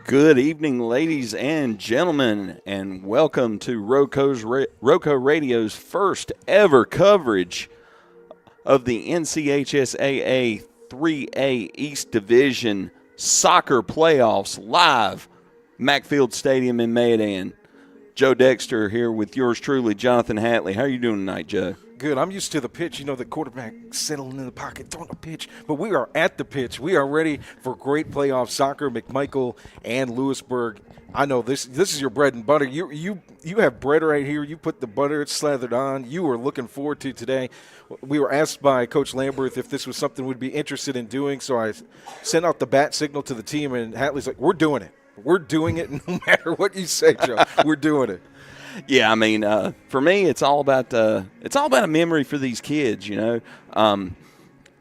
Good evening, ladies and gentlemen, and welcome to Roco Radio's first ever coverage of the NCHSAA 3A East Division soccer playoffs live, Macfield Stadium in Mayodan. Joe Dexter here with yours truly, Jonathan Hatley. How are you doing tonight, Joe? Good. I'm used to the pitch. You know, the quarterback settling in the pocket, throwing a pitch. But we are at the pitch. We are ready for great playoff soccer. McMichael and Louisburg. I know this is your bread and butter. You have bread right here. You put the butter, it's slathered on. You are looking forward to today. We were asked by Coach Lamberth if this was something we'd be interested in doing, so I sent out the bat signal to the team, and Hatley's like, we're doing it. We're doing it no matter what you say, Joe. We're doing it. Yeah, I mean, for me, it's all about a memory for these kids. You know,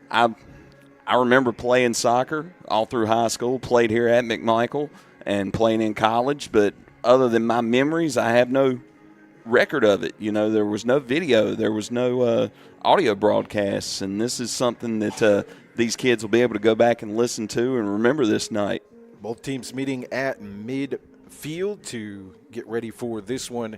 I remember playing soccer all through high school. Played here at McMichael and playing in college. But other than my memories, I have no record of it. You know, there was no video, there was no audio broadcasts, and this is something that these kids will be able to go back and listen to and remember this night. Both teams meeting at midfield to get ready for this one.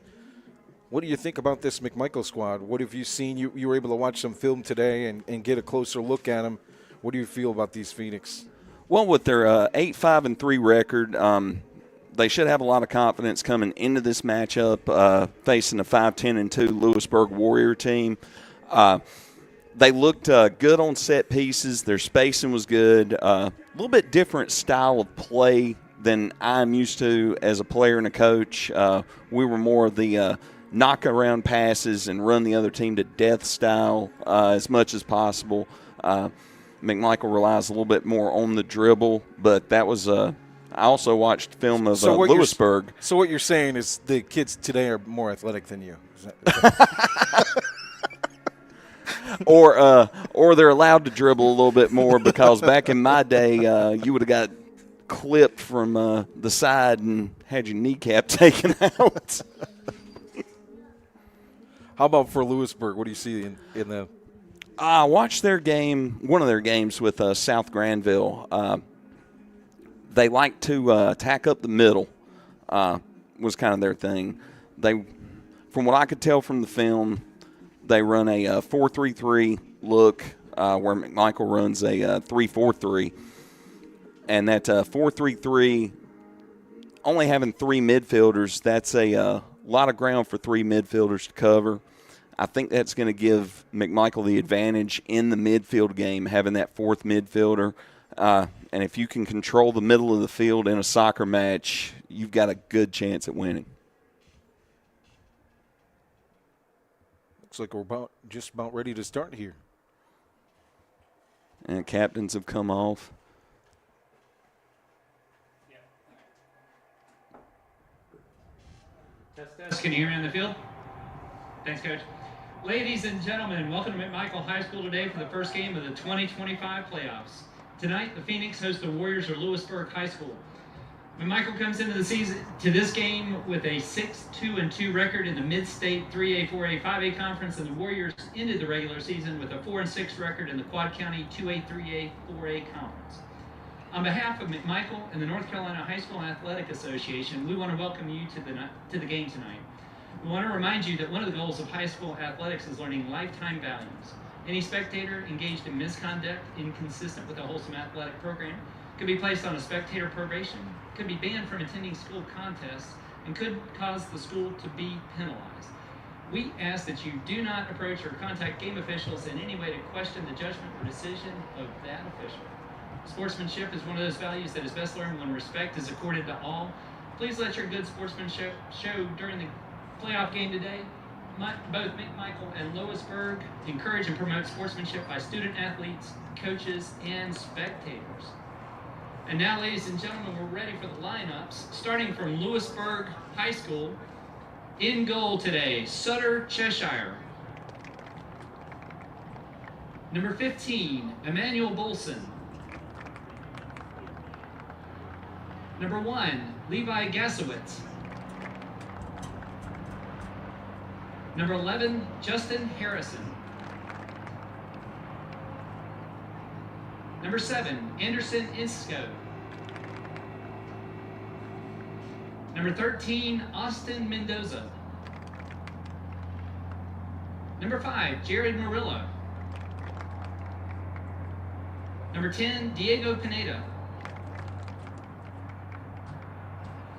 What do you think about this McMichael squad? What have you seen? You were able to watch some film today and get a closer look at them. What do you feel about these Phoenix? Well, with their 8-5-3 record, they should have a lot of confidence coming into this matchup, facing a 5-10-2 Louisburg Warrior team. They looked good on set pieces. Their spacing was good. A little bit different style of play than I'm used to as a player and a coach. We were more of the knock around passes and run the other team to death style as much as possible. McMichael relies a little bit more on the dribble, but that was I also watched film of Louisburg. So what you're saying is the kids today are more athletic than you. Or they're allowed to dribble a little bit more, because back in my day, you would have got clipped from the side and had your kneecap taken out. How about for Louisburg? What do you see in them? I watched their game, one of their games with South Granville. They like to attack up the middle, was kind of their thing. From what I could tell from the film, they run a 4-3-3 look where McMichael runs a 3-4-3. And that 4-3-3, only having three midfielders, that's a lot of ground for three midfielders to cover. I think that's going to give McMichael the advantage in the midfield game, having that fourth midfielder. And if you can control the middle of the field in a soccer match, you've got a good chance at winning. Looks like we're just about ready to start here. And captains have come off. Test. Can you hear me on the field? Thanks, Coach. Ladies and gentlemen, welcome to McMichael High School today for the first game of the 2025 playoffs. Tonight, the Phoenix host the Warriors of Louisburg High School. McMichael comes into the season to this game with a 6-2-2 record in the Mid-State 3A, 4A, 5A conference, and the Warriors ended the regular season with a 4-6 record in the Quad County 2A, 3A, 4A conference. On behalf of McMichael and the North Carolina High School Athletic Association, we want to welcome you to the game tonight. We want to remind you that one of the goals of high school athletics is learning lifetime values. Any spectator engaged in misconduct inconsistent with a wholesome athletic program could be placed on a spectator probation, could be banned from attending school contests, and could cause the school to be penalized. We ask that you do not approach or contact game officials in any way to question the judgment or decision of that official. Sportsmanship is one of those values that is best learned when respect is accorded to all. Please let your good sportsmanship show during the playoff game today. Both McMichael and Louisburg encourage and promote sportsmanship by student athletes, coaches, and spectators. And now, ladies and gentlemen, we're ready for the lineups. Starting from Louisburg High School, in goal today, Sutter Cheshire. Number 15, Emmanuel Bolson. Number 1, Levi Gasowitz. Number 11, Justin Harrison. Number 7, Anderson Isco. Number 13, Austin Mendoza. Number 5, Jared Murillo. Number 10, Diego Pineda.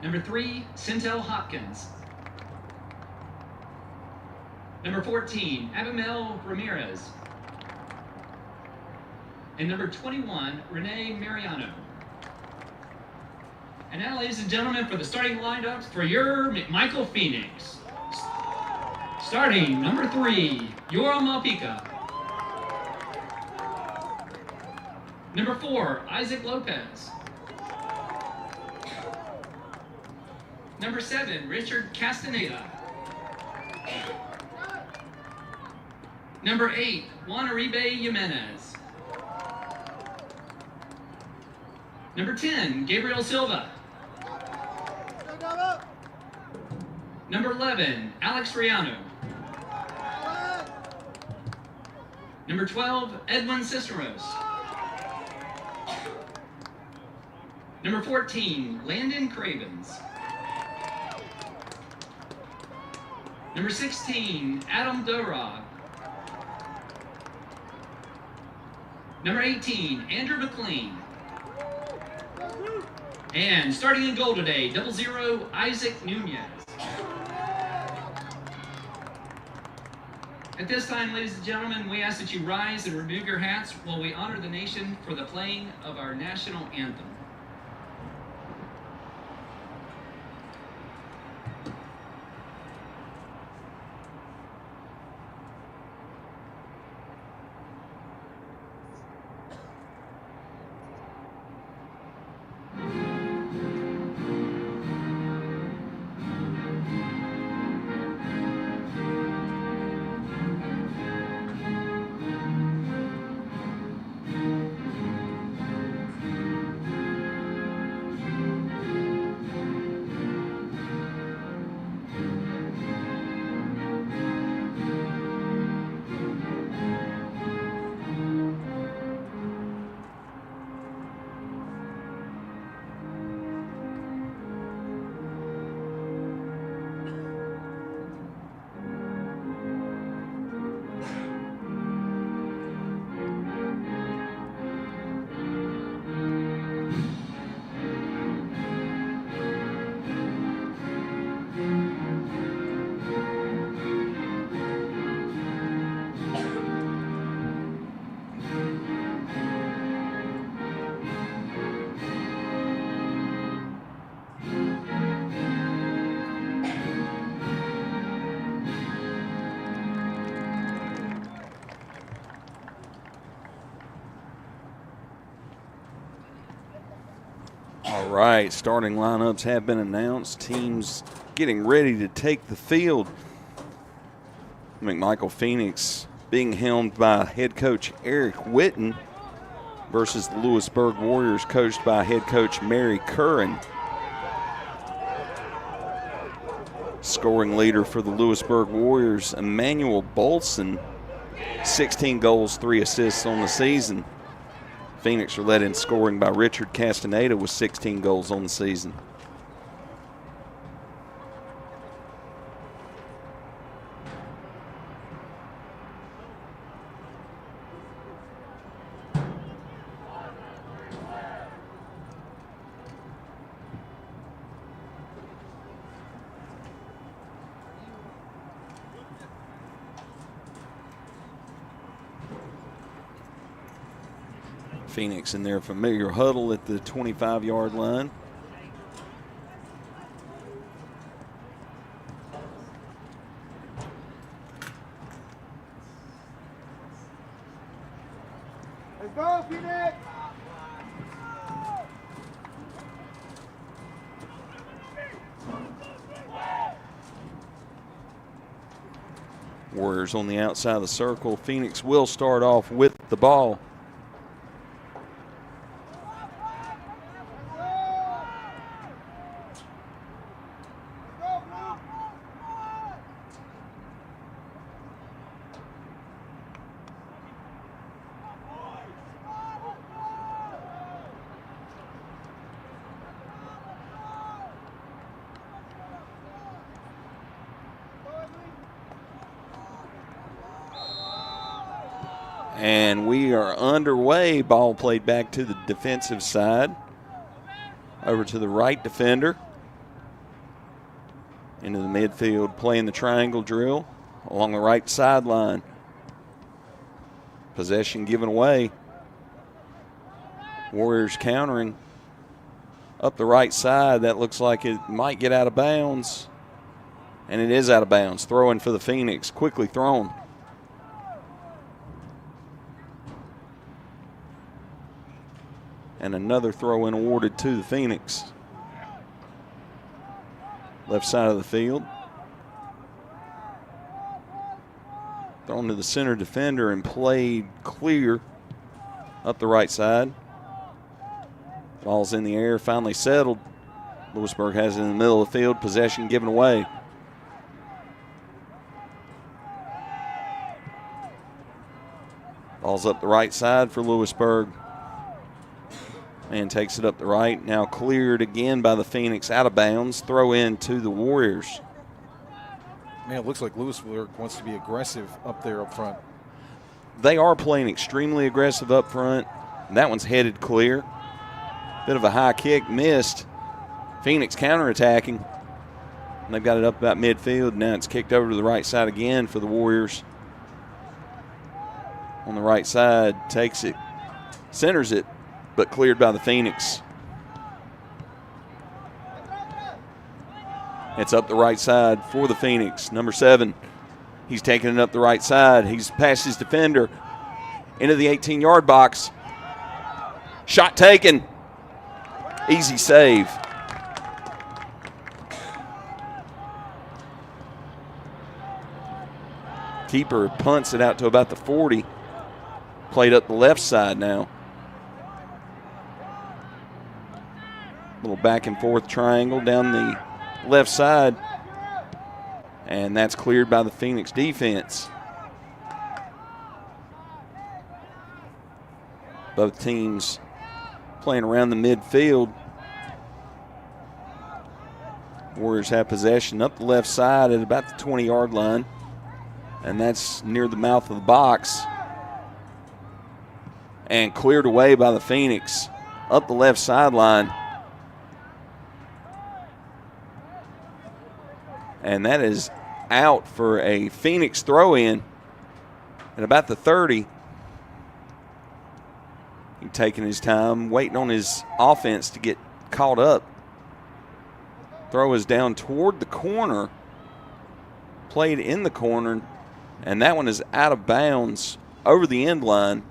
Number 3, Centel Hopkins. Number 14, Abimel Ramirez. And number 21, Renee Mariano. And now, ladies and gentlemen, for the starting lineups for your McMichael Phoenix. Starting, number 3, Yoram Malpica. Number 4, Isaac Lopez. Number 7, Richard Castaneda. Number 8, Juan Uribe Jimenez. Number 10, Gabriel Silva. Number 11, Alex Riano. Number 12, Edwin Cisneros. Number 14, Landon Cravens. Number 16, Adam Dorog. Number 18, Andrew McLean. And starting in goal today, 00, Isaac Nunez. At this time, ladies and gentlemen, we ask that you rise and remove your hats while we honor the nation for the playing of our national anthem. All right, starting lineups have been announced. Teams getting ready to take the field. McMichael Phoenix being helmed by head coach Eric Witten versus the Louisburg Warriors, coached by head coach Mary Curran. Scoring leader for the Louisburg Warriors, Emmanuel Bolson, 16 goals, 3 assists on the season. Phoenix are led in scoring by Richard Castaneda with 16 goals on the season. Phoenix in their familiar huddle at the 25-yard line. Let's go, Phoenix! Warriors on the outside of the circle. Phoenix will start off with the ball. And we are underway. Ball played back to the defensive side. Over to the right defender. Into the midfield, playing the triangle drill along the right sideline. Possession given away. Warriors countering up the right side. That looks like it might get out of bounds. And it is out of bounds. Throw-in for the Phoenix. Quickly thrown. And another throw-in awarded to the Phoenix. Left side of the field. Thrown to the center defender and played clear up the right side. Ball's in the air, finally settled. Louisburg has it in the middle of the field. Possession given away. Ball's up the right side for Louisburg. Man takes it up the right. Now cleared again by the Phoenix, out of bounds. Throw in to the Warriors. Man, it looks like Louisburg wants to be aggressive up there up front. They are playing extremely aggressive up front. And that one's headed clear. Bit of a high kick, missed. Phoenix counterattacking. And they've got it up about midfield. Now it's kicked over to the right side again for the Warriors. On the right side, takes it, centers it, but cleared by the Phoenix. It's up the right side for the Phoenix. Number 7, he's taking it up the right side. He's past his defender into the 18-yard box. Shot taken. Easy save. Keeper punts it out to about the 40. Played up the left side now. Little back and forth triangle down the left side. And that's cleared by the Phoenix defense. Both teams playing around the midfield. Warriors have possession up the left side at about the 20-yard line. And that's near the mouth of the box. And cleared away by the Phoenix up the left sideline. And that is out for a Phoenix throw-in at about the 30. He's taking his time, waiting on his offense to get caught up. Throw is down toward the corner. Played in the corner. And that one is out of bounds over the end line.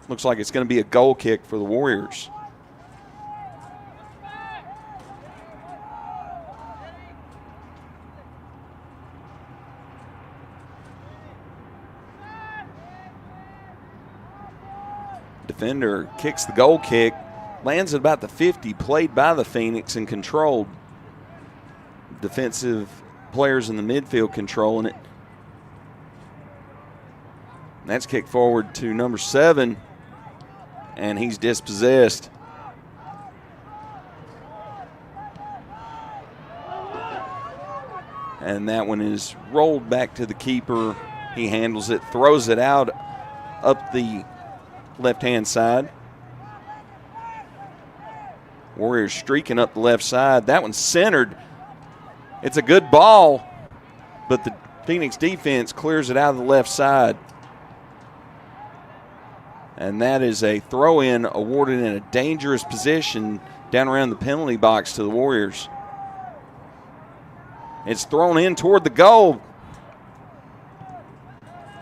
Looks like it's going to be a goal kick for the Warriors. Defender kicks the goal kick, lands at about the 50, played by the Phoenix and controlled. Defensive players in the midfield controlling it. That's kicked forward to number 7, and he's dispossessed. And that one is rolled back to the keeper. He handles it, throws it out up the left-hand side. Warriors streaking up the left side. That one's centered. It's a good ball, but the Phoenix defense clears it out of the left side. And that is a throw-in awarded in a dangerous position down around the penalty box to the Warriors. It's thrown in toward the goal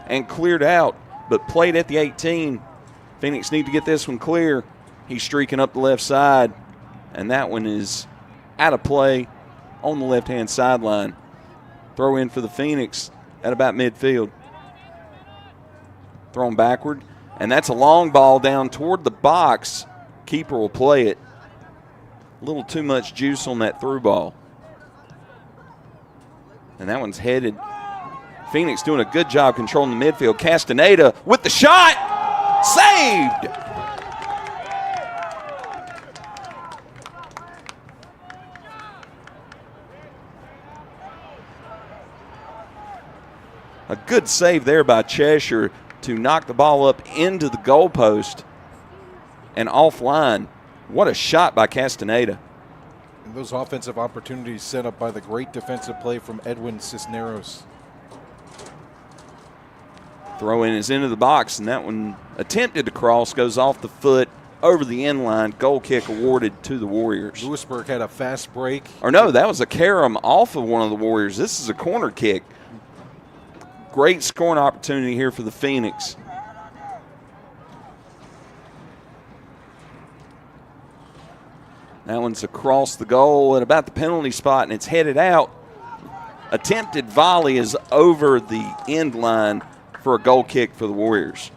and cleared out, but played at the 18. Phoenix need to get this one clear. He's streaking up the left side, and that one is out of play on the left-hand sideline. Throw in for the Phoenix at about midfield. Thrown backward. And that's a long ball down toward the box. Keeper will play it. A little too much juice on that through ball. And that one's headed. Phoenix doing a good job controlling the midfield. Castaneda with the shot. Saved. A good save there by Cheshire. to knock the ball up into the goalpost and offline. What a shot by Castaneda. And those offensive opportunities set up by the great defensive play from Edwin Cisneros. Throw in is into the box, and that one attempted to cross, goes off the foot, over the end line. Goal kick awarded to the Warriors. Louisburg had a fast break. Or no, that was a carom off of one of the Warriors. This is a corner kick. Great scoring opportunity here for the Phoenix. That one's across the goal at about the penalty spot, and it's headed out. Attempted volley is over the end line for a goal kick for the Warriors.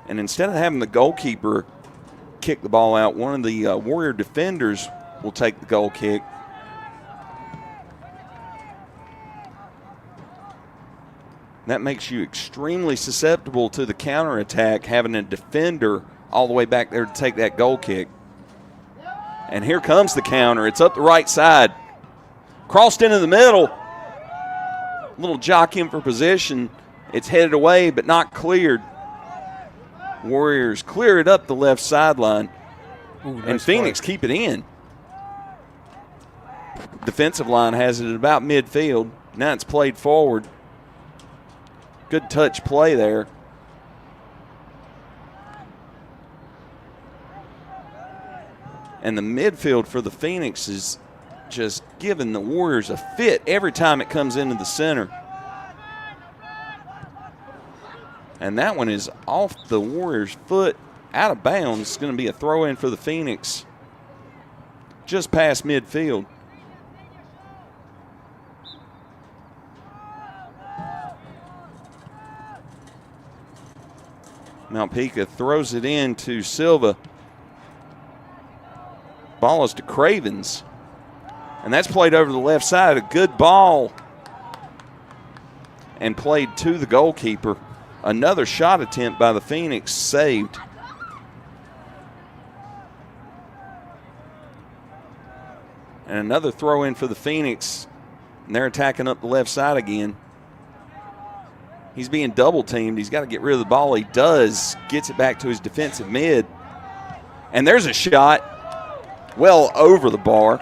And instead of having the goalkeeper kick the ball out, one of the Warrior defenders will take the goal kick. That makes you extremely susceptible to the counterattack, having a defender all the way back there to take that goal kick. And here comes the counter. It's up the right side. Crossed into the middle. Little jock in for position. It's headed away but not cleared. Warriors clear it up the left sideline. Ooh, nice and Phoenix play. keep it in. Defensive line has it at about midfield. Now it's played forward. Good touch play there. And the midfield for the Phoenix is just giving the Warriors a fit every time it comes into the center. And that one is off the Warriors' foot, out of bounds. It's going to be a throw-in for the Phoenix, just past midfield. Malpica throws it in to Silva. Ball is to Cravens. And that's played over the left side. A good ball. And played to the goalkeeper. Another shot attempt by the Phoenix saved. And another throw in for the Phoenix. And they're attacking up the left side again. He's being double teamed. He's got to get rid of the ball. He does. Gets it back to his defensive mid. And there's a shot well over the bar.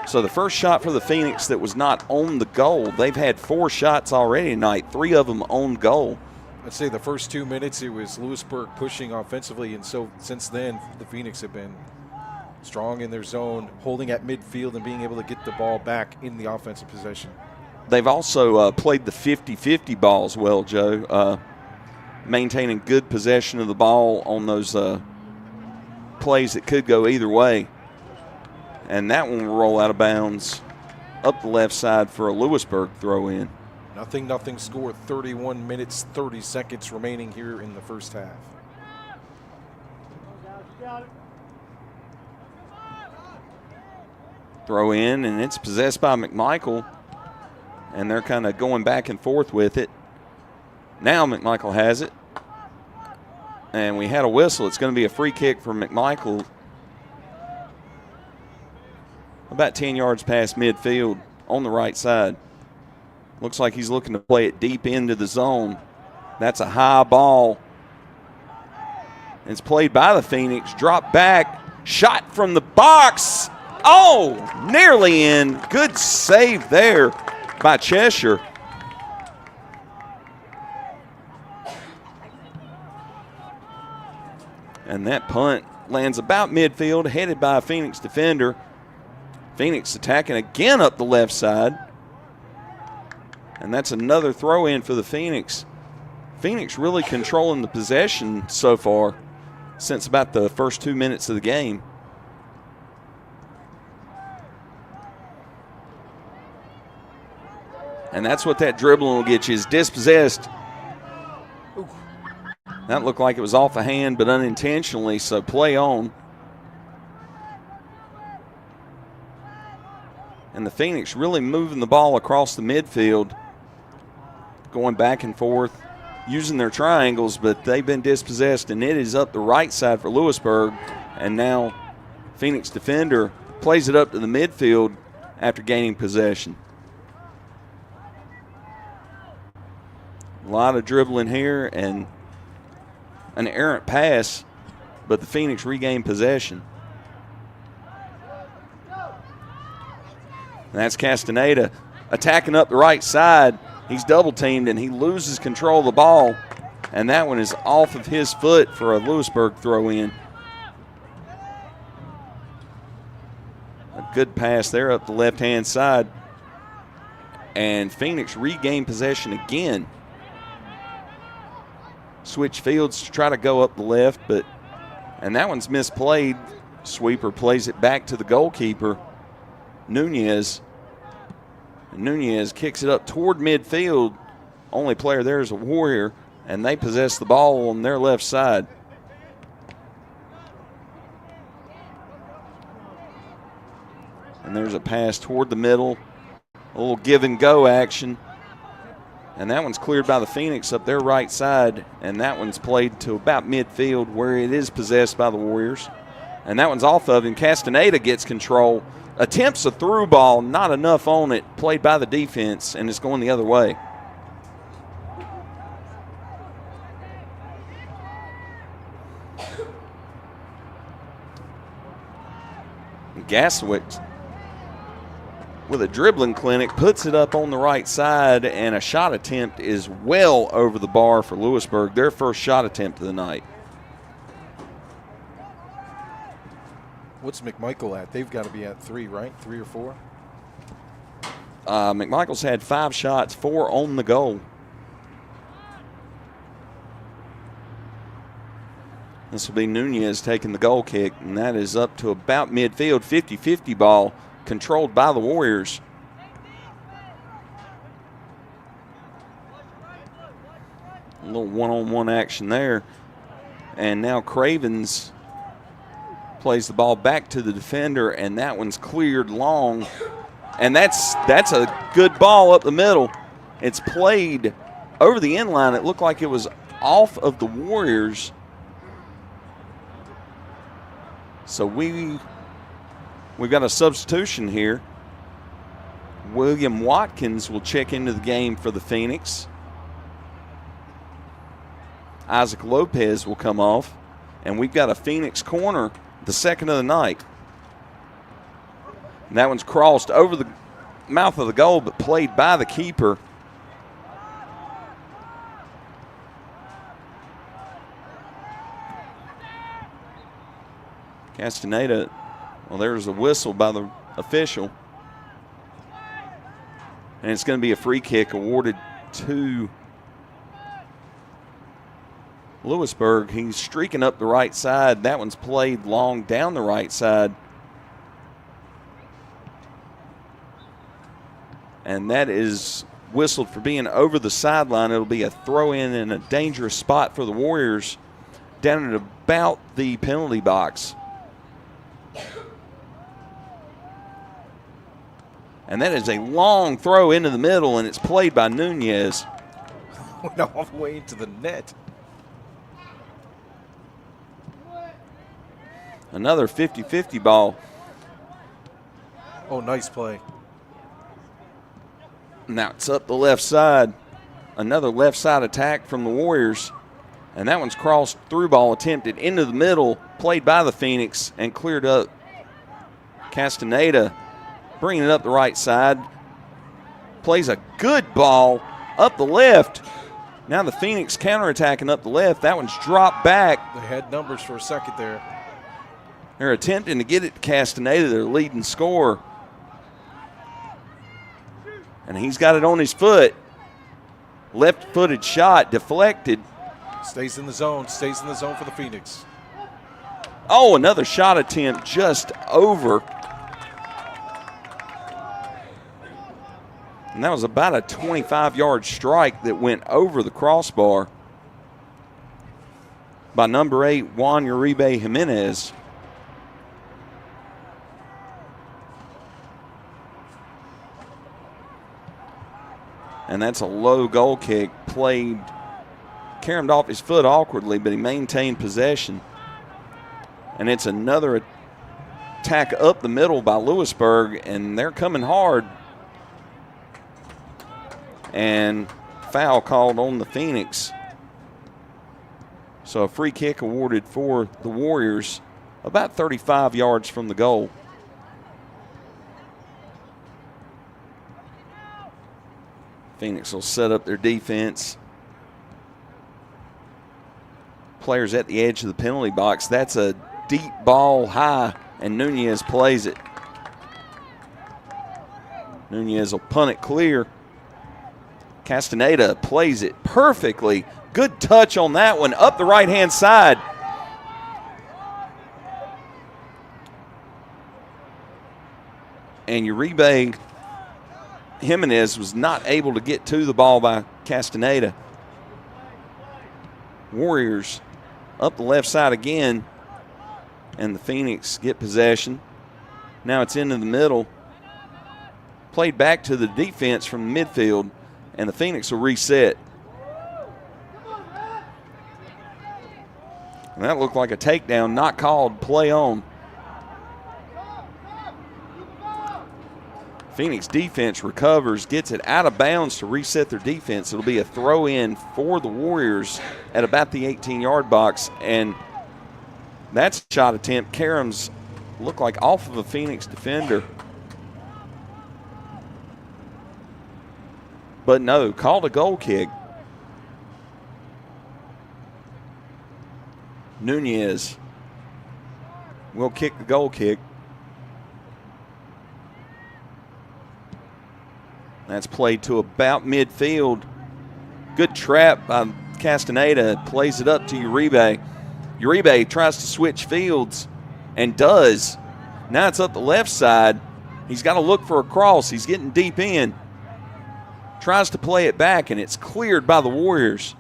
So the first shot for the Phoenix that was not on the goal. They've had 4 shots already tonight, 3 of them on goal. I'd say the first 2 minutes it was Louisburg pushing offensively, and so since then the Phoenix have been strong in their zone, holding at midfield and being able to get the ball back in the offensive possession. They've also played the 50-50 balls well, Joe, maintaining good possession of the ball on those plays that could go either way. And that one will roll out of bounds up the left side for a Louisburg throw in. Nothing score, 31 minutes, 30 seconds remaining here in the first half. Throw in, and it's possessed by McMichael. And they're kind of going back and forth with it. Now McMichael has it. And we had a whistle. It's going to be a free kick for McMichael. About 10 yards past midfield on the right side. Looks like he's looking to play it deep into the zone. That's a high ball. It's played by the Phoenix. Drop back. Shot from the box. Oh, nearly in. Good save there by Cheshire. And that punt lands about midfield, headed by a Phoenix defender. Phoenix attacking again up the left side. And that's another throw in for the Phoenix. Phoenix really controlling the possession so far since about the first 2 minutes of the game. And that's what that dribbling will get you, is dispossessed. That looked like it was off a hand, but unintentionally, so play on. And the Phoenix really moving the ball across the midfield, going back and forth, using their triangles, but they've been dispossessed, and it is up the right side for Louisburg. And now Phoenix defender plays it up to the midfield after gaining possession. A lot of dribbling here and an errant pass, but the Phoenix regained possession. And that's Castaneda attacking up the right side. He's double teamed and he loses control of the ball. And that one is off of his foot for a Louisburg throw in. A good pass there up the left-hand side. And Phoenix regained possession again. Switch fields to try to go up the left, and that one's misplayed. Sweeper plays it back to the goalkeeper, Nunez. And Nunez kicks it up toward midfield. Only player there is a Warrior, and they possess the ball on their left side. And there's a pass toward the middle, a little give and go action. And that one's cleared by the Phoenix up their right side, and that one's played to about midfield where it is possessed by the Warriors. And that one's off of him. Castaneda gets control, attempts a through ball, not enough on it, played by the defense, and it's going the other way. Gasowitz with a dribbling clinic, puts it up on the right side, and a shot attempt is well over the bar for Louisburg, their first shot attempt of the night. What's McMichael at? They've got to be at 3, right? 3 or 4? McMichael's had 5 shots, 4 on the goal. This will be Nunez taking the goal kick, and that is up to about midfield, 50-50 ball, controlled by the Warriors. A little one-on-one action there. And now Cravens plays the ball back to the defender, and that one's cleared long. And that's a good ball up the middle. It's played over the end line. It looked like it was off of the Warriors. So we've got a substitution here. William Watkins will check into the game for the Phoenix. Isaac Lopez will come off. And we've got a Phoenix corner, the second of the night. And that one's crossed over the mouth of the goal, but played by the keeper. Castaneda, well, there's a whistle by the official. And it's going to be a free kick awarded to Louisburg. He's streaking up the right side. That one's played long down the right side. And that is whistled for being over the sideline. It'll be a throw-in and a dangerous spot for the Warriors down at about the penalty box. And that is a long throw into the middle, and it's played by Nunez. Went all the way into the net. Another 50-50 ball. Oh, nice play. Now it's up the left side. Another left side attack from the Warriors. And that one's crossed through ball, attempted into the middle, played by the Phoenix, and cleared up. Castaneda bringing it up the right side. Plays a good ball up the left. Now the Phoenix counterattacking up the left. That one's dropped back. They had numbers for a second there. They're attempting to get it to Castaneda, their leading scorer. And he's got it on his foot. Left-footed shot, deflected. Stays in the zone for the Phoenix. Oh, another shot attempt just over. And that was about a 25-yard strike that went over the crossbar by number 8, Juan Uribe Jimenez. And that's a low goal kick, played, caromed off his foot awkwardly, but he maintained possession. And it's another attack up the middle by Louisburg, and they're coming hard. And foul called on the Phoenix. So a free kick awarded for the Warriors about 35 yards from the goal. Phoenix will set up their defense. Players at the edge of the penalty box. That's a deep ball high, and Nunez plays it. Nunez will punt it clear. Castaneda plays it perfectly. Good touch on that one, up the right-hand side. And Uribe Jimenez was not able to get to the ball by Castaneda. Warriors up the left side again, and the Phoenix get possession. Now it's into the middle. Played back to the defense from the midfield, and the Phoenix will reset. And that looked like a takedown, not called, play on. Phoenix defense recovers, gets it out of bounds to reset their defense. It'll be a throw in for the Warriors at about the 18-yard box. And that's a shot attempt. Karams looked like off of a Phoenix defender. But no, called a goal kick. Nunez will kick the goal kick. That's played to about midfield. Good trap by Castaneda. Plays it up to Uribe. Uribe tries to switch fields and does. Now it's up the left side. He's got to look for a cross. He's getting deep in. Tries to play it back, and it's cleared by the Warriors,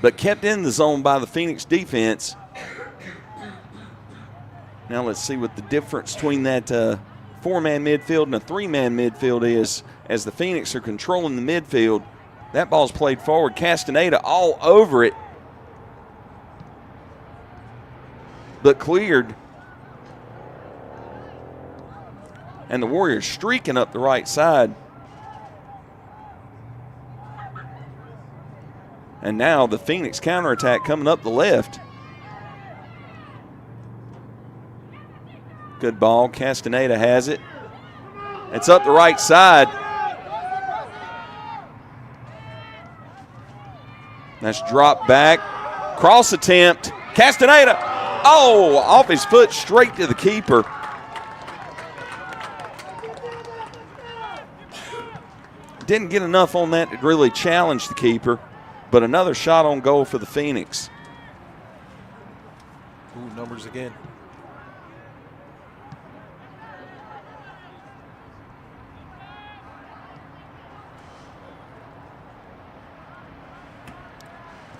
but kept in the zone by the Phoenix defense. Now let's see what the difference between that four-man midfield and a three-man midfield is. As the Phoenix are controlling the midfield, that ball's played forward. Castaneda all over it, but cleared. And the Warriors streaking up the right side. And now the Phoenix counterattack coming up the left. Good ball. Castaneda has it. It's up the right side. That's dropped back. Cross attempt. Castaneda. Oh, off his foot straight to the keeper. Didn't get enough on that to really challenge the keeper. But another shot on goal for the Phoenix. Ooh, numbers again.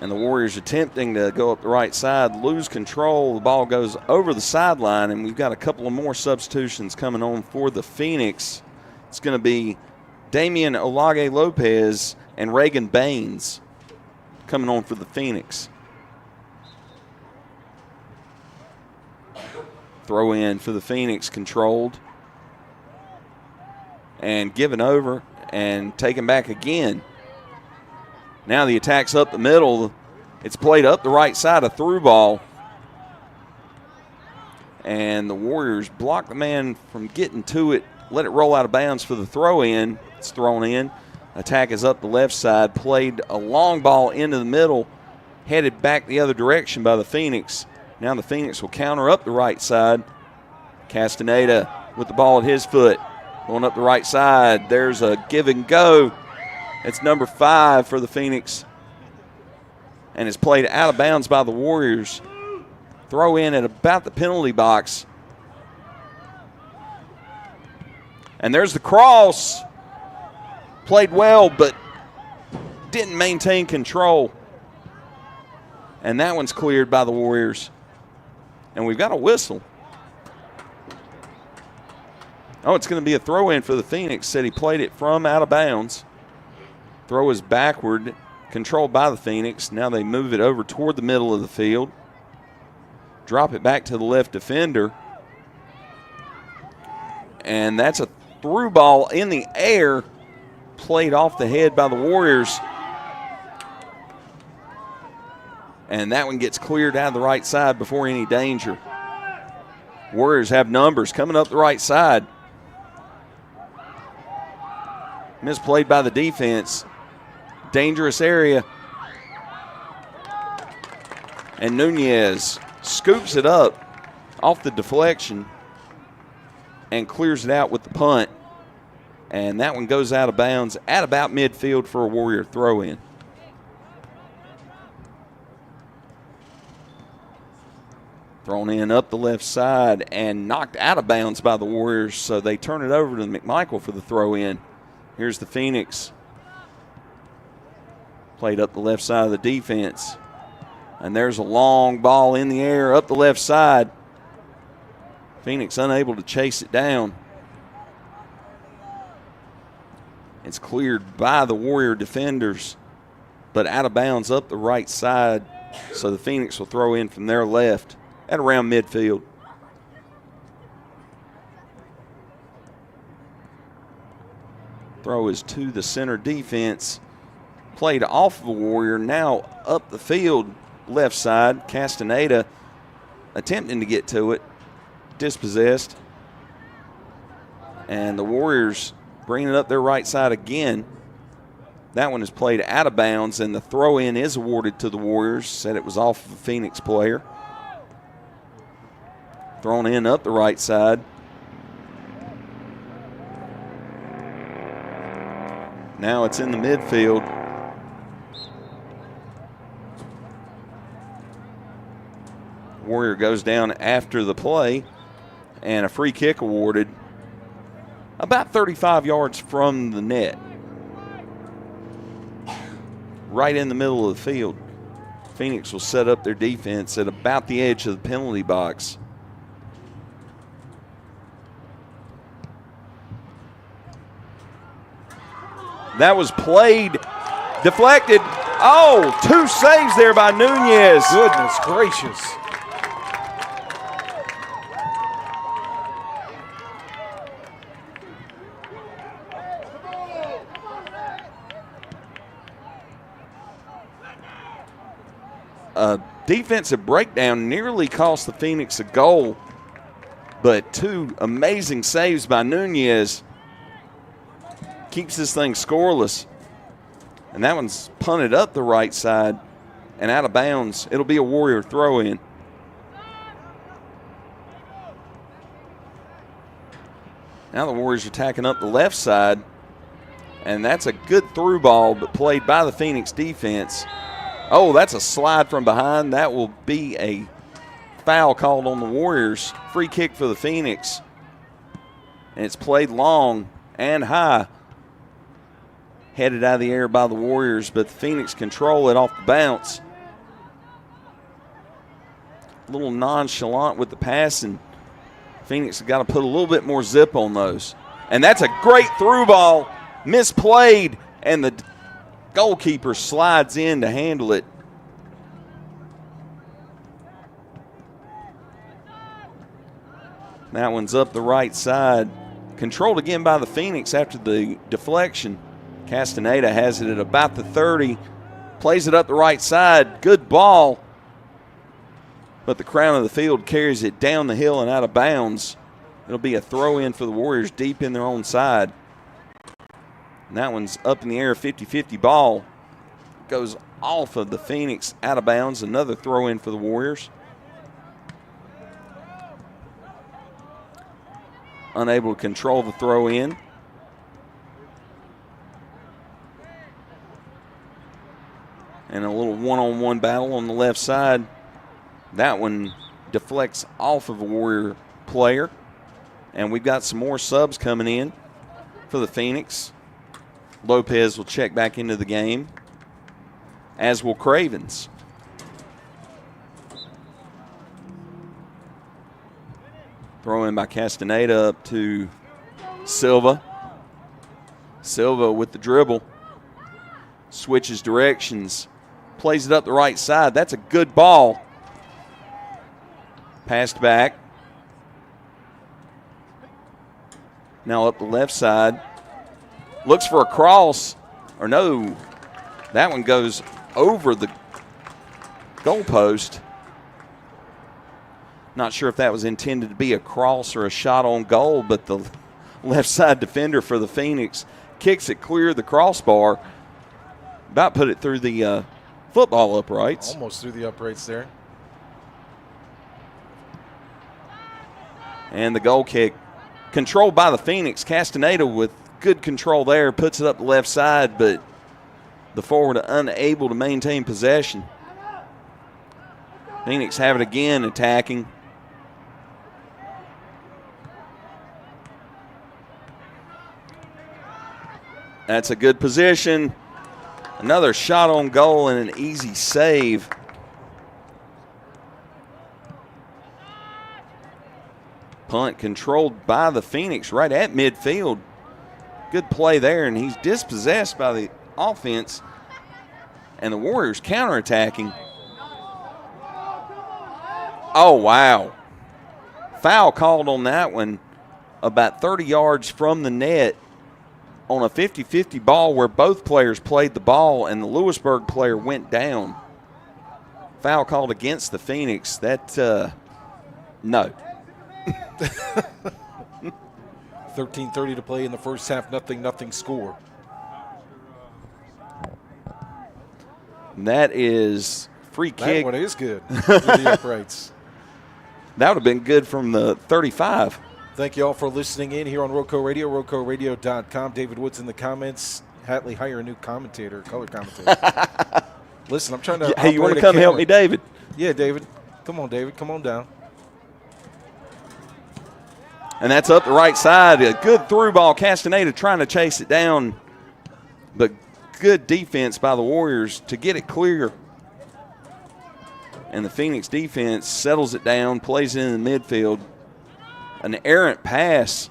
And the Warriors attempting to go up the right side, lose control. The ball goes over the sideline, and we've got a couple of more substitutions coming on for the Phoenix. It's going to be Damian Olage Lopez and Reagan Baines coming on for the Phoenix. Throw in for the Phoenix, controlled and given over and taken back again. Now the attack's up the middle. It's played up the right side, a through ball. And the Warriors block the man from getting to it, let it roll out of bounds for the throw in. It's thrown in. Attack is up the left side, played a long ball into the middle, headed back the other direction by the Phoenix. Now the Phoenix will counter up the right side. Castaneda with the ball at his foot, going up the right side. There's a give and go. It's number 5 for the Phoenix, and it's played out of bounds by the Warriors. Throw in at about the penalty box. And there's the cross. Played well, but didn't maintain control. And that one's cleared by the Warriors. And we've got a whistle. Oh, it's going to be a throw-in for the Phoenix. Said he played it from out of bounds. Throw is backward, controlled by the Phoenix. Now they move it over toward the middle of the field. Drop it back to the left defender. And that's a through ball in the air, played off the head by the Warriors. And that one gets cleared out of the right side before any danger. Warriors have numbers coming up the right side. Misplayed by the defense. Dangerous area. And Nunez scoops it up off the deflection and clears it out with the punt. And that one goes out of bounds at about midfield for a Warrior throw-in. Thrown in up the left side and knocked out of bounds by the Warriors, so they turn it over to McMichael for the throw-in. Here's the Phoenix. Played up the left side of the defense. And there's a long ball in the air up the left side. Phoenix unable to chase it down. It's cleared by the Warrior defenders, but out of bounds up the right side, so the Phoenix will throw in from their left at around midfield. Throw is to the center defense. Played off of a Warrior, now up the field, left side. Castaneda attempting to get to it, dispossessed. And the Warriors bringing it up their right side again. That one is played out of bounds, and the throw-in is awarded to the Warriors. Said it was off of a Phoenix player. Thrown in up the right side. Now it's in the midfield. Warrior goes down after the play, and a free kick awarded about 35 yards from the net. Right in the middle of the field. Phoenix will set up their defense at about the edge of the penalty box. That was played, deflected. Oh, 2 saves there by Nunez. Goodness gracious. A defensive breakdown nearly cost the Phoenix a goal, but 2 amazing saves by Nunez keeps this thing scoreless. And that one's punted up the right side and out of bounds. It'll be a Warrior throw-in. Now the Warriors are attacking up the left side, and that's a good through ball, but played by the Phoenix defense. Oh, that's a slide from behind. That will be a foul called on the Warriors. Free kick for the Phoenix. And it's played long and high. Headed out of the air by the Warriors, but the Phoenix control it off the bounce. A little nonchalant with the passing. Phoenix has got to put a little bit more zip on those. And that's a great through ball. Misplayed, and the goalkeeper slides in to handle it. That one's up the right side. Controlled again by the Phoenix after the deflection. Castaneda has it at about the 30. Plays it up the right side. Good ball. But the crown of the field carries it down the hill and out of bounds. It'll be a throw-in for the Warriors deep in their own side. And that one's up in the air, 50-50 ball. Goes off of the Phoenix, out of bounds. Another throw-in for the Warriors. Unable to control the throw-in. And a little one-on-one battle on the left side. That one deflects off of a Warrior player. And we've got some more subs coming in for the Phoenix. Lopez will check back into the game, as will Cravens. Throw in by Castaneda up to Silva. Silva with the dribble. Switches directions. Plays it up the right side. That's a good ball. Passed back. Now up the left side. Looks for a cross. Or no, that one goes over the goalpost. Not sure if that was intended to be a cross or a shot on goal, but the left side defender for the Phoenix kicks it clear of the crossbar. About put it through the football uprights. Almost through the uprights there. And the goal kick controlled by the Phoenix. Castaneda with good control there, puts it up the left side, but the forward unable to maintain possession. Phoenix have it again, attacking. That's a good position. Another shot on goal and an easy save. Punt controlled by the Phoenix right at midfield. Good play there, and he's dispossessed by the offense. And the Warriors counterattacking. Oh, wow. Foul called on that one about 30 yards from the net on a 50-50 ball where both players played the ball and the Louisburg player went down. Foul called against the Phoenix. That, no. 13:30 to play in the first half, nothing score. That is free kick. That one is good. Through the uprights. That would have been good from the 35. Thank you all for listening in here on Roco Radio, RocoRadio.com. David Woods in the comments. Hatley, hire a new commentator, color commentator. Listen, I'm trying to. Hey, you want to come help me, David? Yeah, David. Come on, David. Come on down. And that's up the right side. A good through ball. Castaneda trying to chase it down, but good defense by the Warriors to get it clear. And the Phoenix defense settles it down, plays it in the midfield. An errant pass.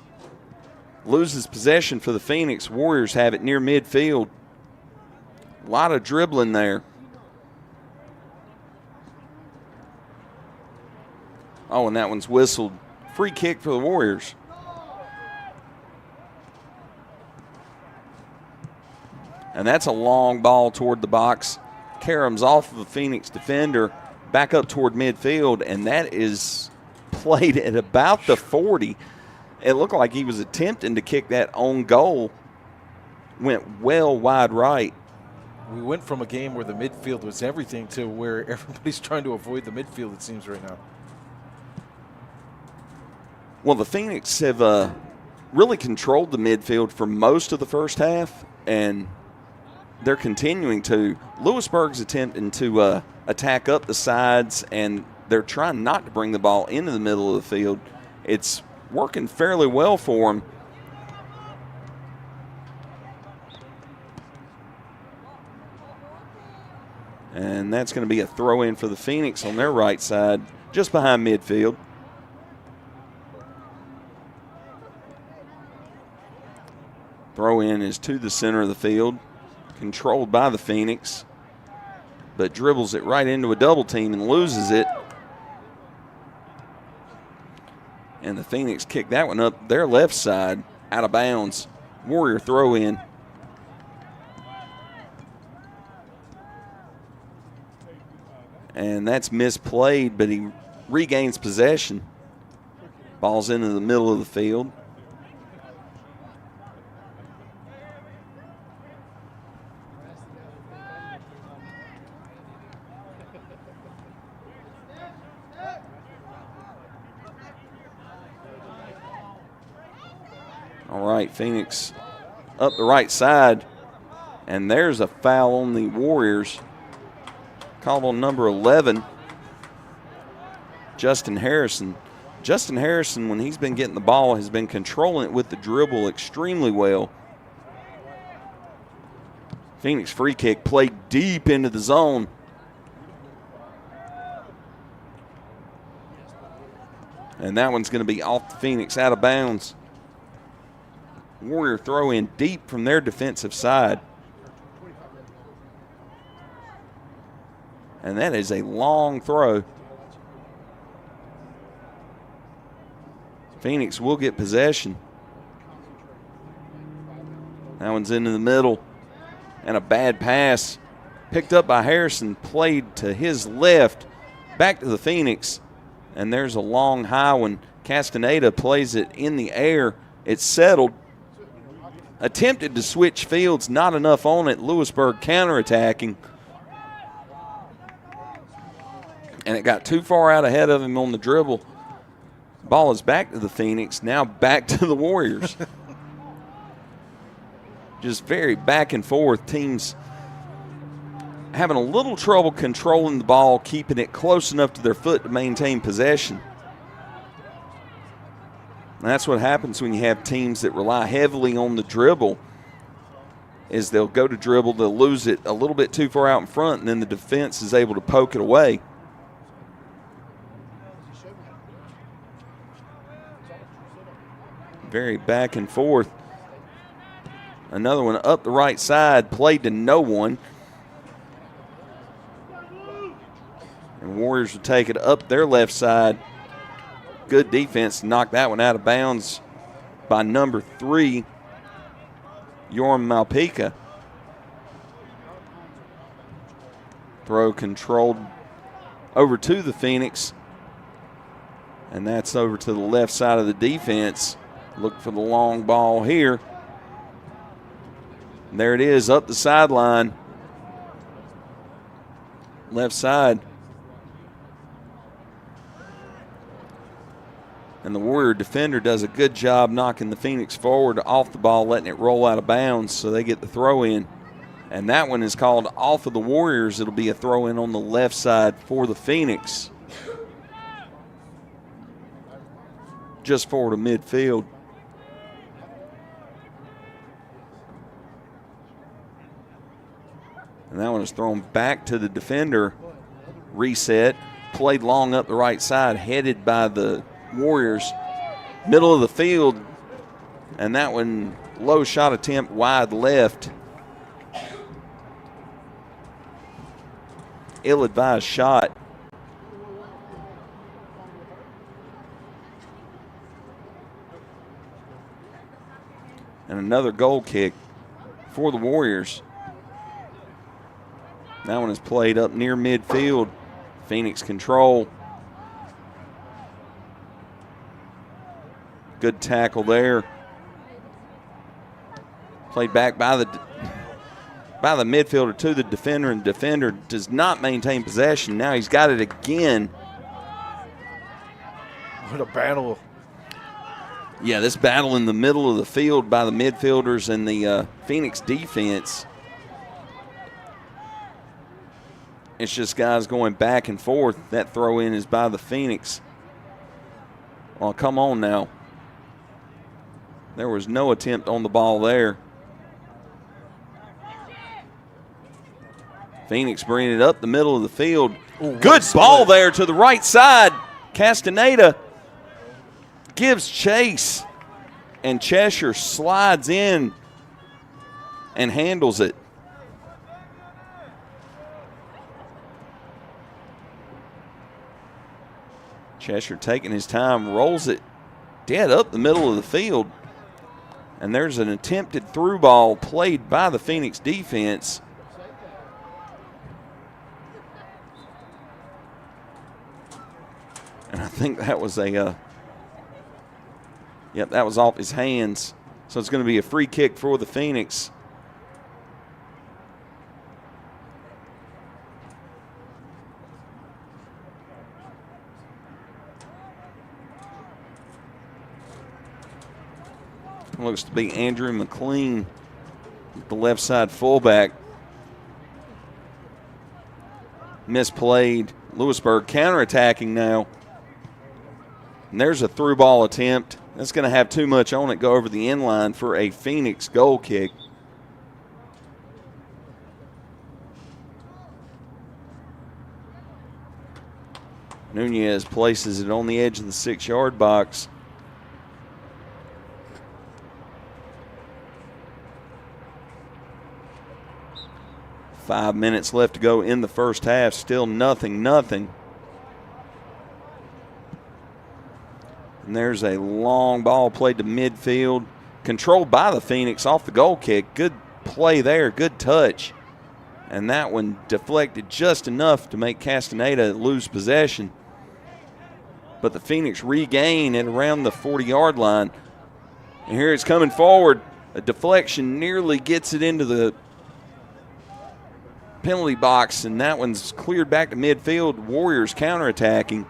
Loses possession for the Phoenix. Warriors have it near midfield. A lot of dribbling there. Oh, and that one's whistled. Free kick for the Warriors. And that's a long ball toward the box. Karam's off of the Phoenix defender, back up toward midfield, and that is played at about the 40. It looked like he was attempting to kick that on goal. Went well wide right. We went from a game where the midfield was everything to where everybody's trying to avoid the midfield, it seems, right now. Well, the Phoenix have really controlled the midfield for most of the first half, and they're continuing to. Louisburg's attempting to attack up the sides, and they're trying not to bring the ball into the middle of the field. It's working fairly well for them. And that's going to be a throw-in for the Phoenix on their right side, just behind midfield. Throw-in is to the center of the field, controlled by the Phoenix, but dribbles it right into a double team and loses it. And the Phoenix kick that one up their left side, out of bounds. Warrior throw-in. And that's misplayed, but he regains possession. Ball's into the middle of the field. All right, Phoenix up the right side, and there's a foul on the Warriors. Called on number 11, Justin Harrison. Justin Harrison, when he's been getting the ball, has been controlling it with the dribble extremely well. Phoenix free kick played deep into the zone. And that one's going to be off the Phoenix, out of bounds. Warrior throw in deep from their defensive side. And that is a long throw. Phoenix will get possession. That one's into the middle. And a bad pass picked up by Harrison, played to his left, back to the Phoenix. And there's a long high one. Castaneda plays it in the air. It's settled. Attempted to switch fields, not enough on it. Louisburg counterattacking. And it got too far out ahead of him on the dribble. Ball is back to the Phoenix, now back to the Warriors. Just very back and forth. Teams having a little trouble controlling the ball, keeping it close enough to their foot to maintain possession. And that's what happens when you have teams that rely heavily on the dribble, is they'll go to dribble, they'll lose it a little bit too far out in front, and then the defense is able to poke it away. Very back and forth. Another one up the right side, played to no one. And Warriors will take it up their left side. Good defense to knock that one out of bounds by number 3, Yorm Malpica. Throw controlled over to the Phoenix. And that's over to the left side of the defense. Look for the long ball here. And there it is, up the sideline. Left side. And the Warrior defender does a good job knocking the Phoenix forward off the ball, letting it roll out of bounds so they get the throw in. And that one is called off of the Warriors. It'll be a throw in on the left side for the Phoenix. Just forward of midfield. And that one is thrown back to the defender. Reset. Played long up the right side, headed by the Warriors. Middle of the field. And that one, low shot attempt wide left. Ill-advised shot. And another goal kick for the Warriors. That one is played up near midfield. Phoenix control. Good tackle there. Played back by the midfielder to the defender, and defender does not maintain possession. Now he's got it again. What a battle. Yeah, this battle in the middle of the field by the midfielders and the Phoenix defense. It's just guys going back and forth. That throw in is by the Phoenix. Oh, come on now. There was no attempt on the ball there. Phoenix bringing it up the middle of the field. Ooh, good ball there to the right side. Castaneda gives chase, and Cheshire slides in and handles it. Cheshire taking his time, rolls it dead up the middle of the field. And there's an attempted through ball played by the Phoenix defense. And I think that was that was off his hands. So it's going to be a free kick for the Phoenix. Looks to be Andrew McLean, the left side fullback. Misplayed. Louisburg counterattacking now. And there's a through ball attempt. That's going to have too much on it, go over the end line for a Phoenix goal kick. Nunez places it on the edge of the 6-yard box. Five minutes left to go in the first half. Still nothing. And there's a long ball played to midfield. controlled by the Phoenix off the goal kick. Good play there, good touch. And that one deflected just enough to make Castaneda lose possession. But the Phoenix regain at around the 40-yard line. And here it's coming forward. A deflection nearly gets it into the penalty box, and that one's cleared back to midfield. Warriors counterattacking.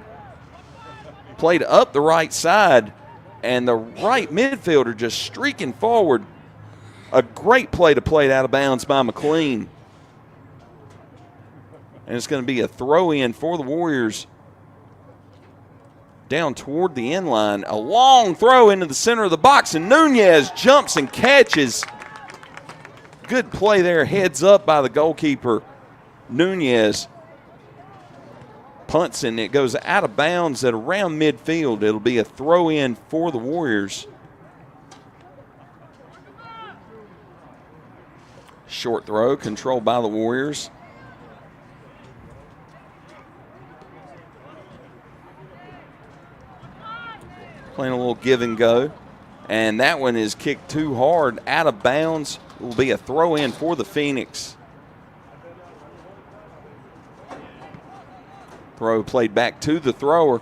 Played up the right side, and the right midfielder just streaking forward. A great play to play it out of bounds by McLean. And it's going to be a throw-in for the Warriors down toward the end line. A long throw into the center of the box, and Nunez jumps and catches. Good play there, heads up by the goalkeeper. Nunez punts, and it goes out of bounds at around midfield. It'll be a throw-in for the Warriors. Short throw, controlled by the Warriors. Playing a little give and go. And that one is kicked too hard, out of bounds. It will be a throw-in for the Phoenix. Throw played back to the thrower.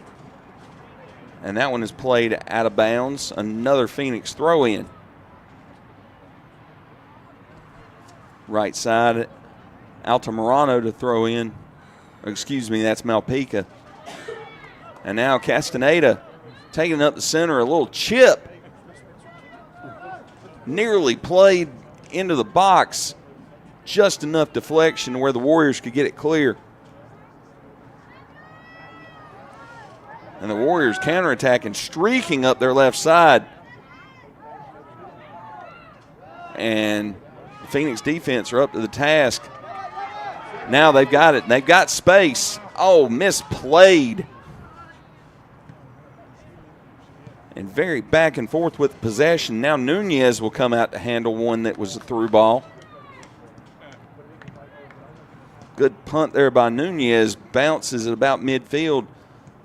And that one is played out of bounds. Another Phoenix throw-in. Right side, Altamirano to throw in. Excuse me, that's Malpica. And now Castaneda taking up the center, a little chip. Nearly played into the box. Just enough deflection where the Warriors could get it clear. And the Warriors counterattacking, streaking up their left side. And the Phoenix defense are up to the task. Now they've got it. They've got space. Oh, misplayed. And very back and forth with possession. Now Nunez will come out to handle one that was a through ball. Good punt there by Nunez. Bounces at about midfield.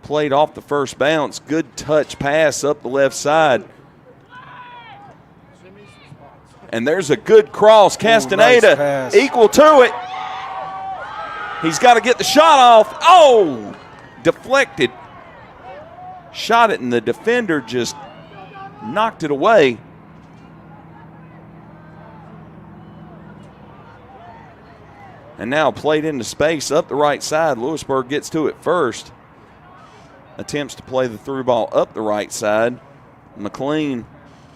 Played off the first bounce. Good touch pass up the left side. And there's a good cross. Castaneda nice equal to it. He's got to get the shot off. Oh, deflected. Shot it, and the defender just knocked it away. And now played into space up the right side. Louisburg gets to it first. Attempts to play the through ball up the right side. McLean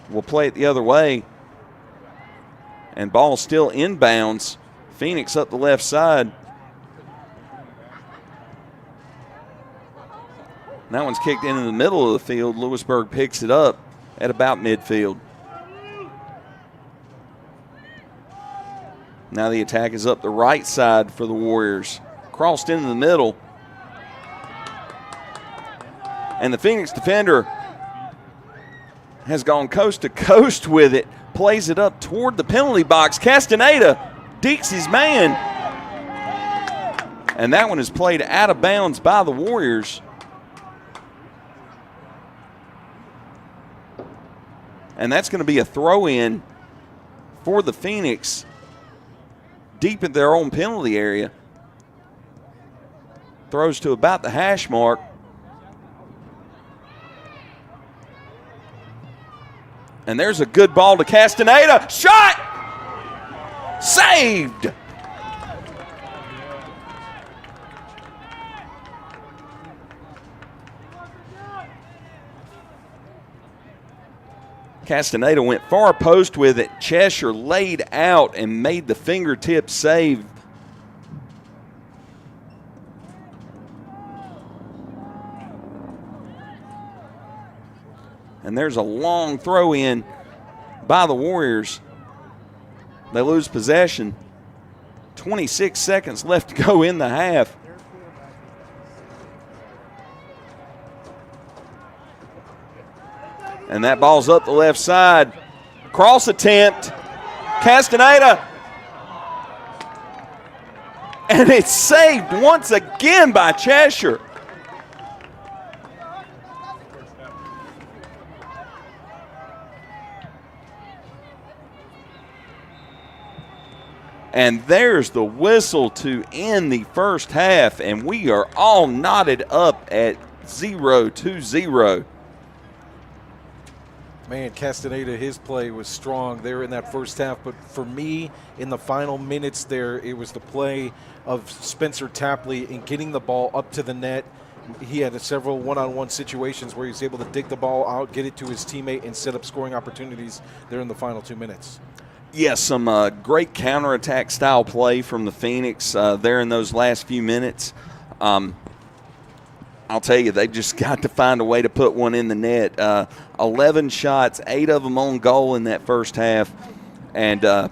will play it the other way. And ball still inbounds. Phoenix up the left side. And that one's kicked into the middle of the field. Louisburg picks it up at about midfield. Now the attack is up the right side for the Warriors. Crossed into the middle. And the Phoenix defender has gone coast to coast with it. Plays it up toward the penalty box. Castaneda dekes his man. And that one is played out of bounds by the Warriors. And that's going to be a throw-in for the Phoenix deep in their own penalty area. Throws to about the hash mark. And there's a good ball to Castaneda. Shot! Saved! Castaneda went far post with it. Cheshire laid out and made the fingertip save. And there's a long throw in by the Warriors. They lose possession. 26 seconds left to go in the half. And that ball's up the left side. Cross attempt. Castaneda. And it's saved once again by Cheshire. And there's the whistle to end the first half, and we are all knotted up at 0-0. Man, Castaneda, his play was strong there in that first half. But for me, in the final minutes there, it was the play of Spencer Tapley in getting the ball up to the net. He had several one-on-one situations where he was able to dig the ball out, get it to his teammate, and set up scoring opportunities there in the final 2 minutes. Yeah, some great counterattack style play from the Phoenix there in those last few minutes. I'll tell you, they just got to find a way to put one in the net. 11 shots, 8 of them on goal in that first half. And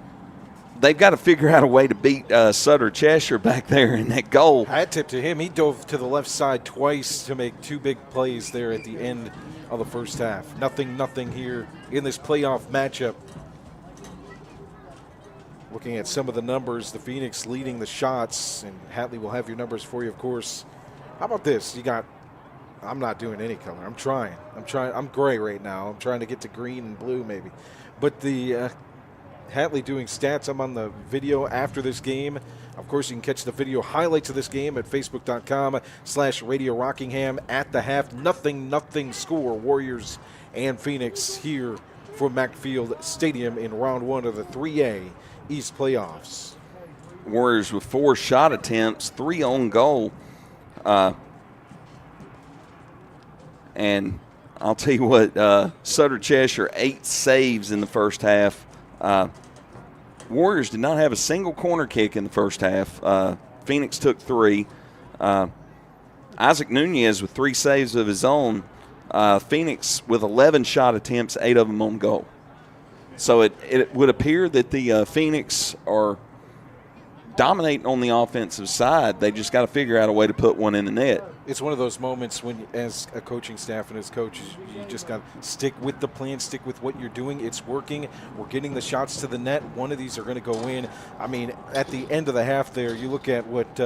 they've got to figure out a way to beat Sutter Cheshire back there in that goal. Hat tip to him. He dove to the left side twice to make 2 big plays there at the end of the first half. Nothing here in this playoff matchup. Looking at some of the numbers, the Phoenix leading the shots, and Hatley will have your numbers for you, of course. How about this? I'm not doing any color. I'm trying. I'm gray right now. I'm trying to get to green and blue maybe. But the Hatley doing stats. I'm on the video after this game. Of course, you can catch the video highlights of this game at facebook.com/Radio Rockingham at the half. Nothing score. Warriors and Phoenix here for McField Stadium in round 1 of the 3A East playoffs. Warriors with 4 shot attempts, 3 on goal. And I'll tell you what, Sutter Cheshire 8 saves in the first half. Warriors did not have a single corner kick in the first half. Phoenix took 3. Isaac Nunez with 3 saves of his own. Phoenix with 11 shot attempts, 8 of them on goal. So it would appear that the Phoenix are dominating on the offensive side. They just got to figure out a way to put one in the net. It's one of those moments when, as a coaching staff and as coaches, you just got to stick with the plan, stick with what you're doing. It's working. We're getting the shots to the net. One of these are going to go in. I mean, at the end of the half there, you look at what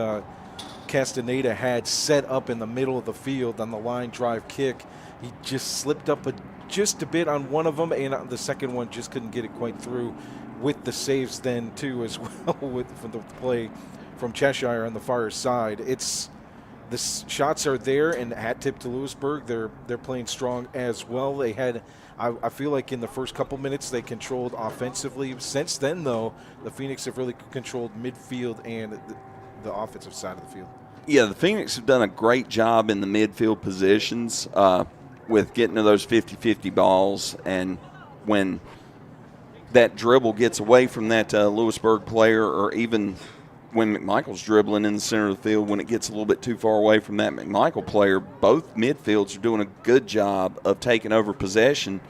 Castaneda had set up in the middle of the field on the line drive kick. He just slipped up just a bit on one of them, and the second one just couldn't get it quite through with the saves then, too, as well, from the play from Cheshire on the far side. The shots are there, and hat tip to Louisburg. They're playing strong as well. They had, I feel like in the first couple minutes they controlled offensively. Since then, though, the Phoenix have really controlled midfield and the offensive side of the field. Yeah, the Phoenix have done a great job in the midfield positions with getting to those 50-50 balls, and when that dribble gets away from that Louisburg player, or even when McMichael's dribbling in the center of the field, when it gets a little bit too far away from that McMichael player, both midfields are doing a good job of taking over possession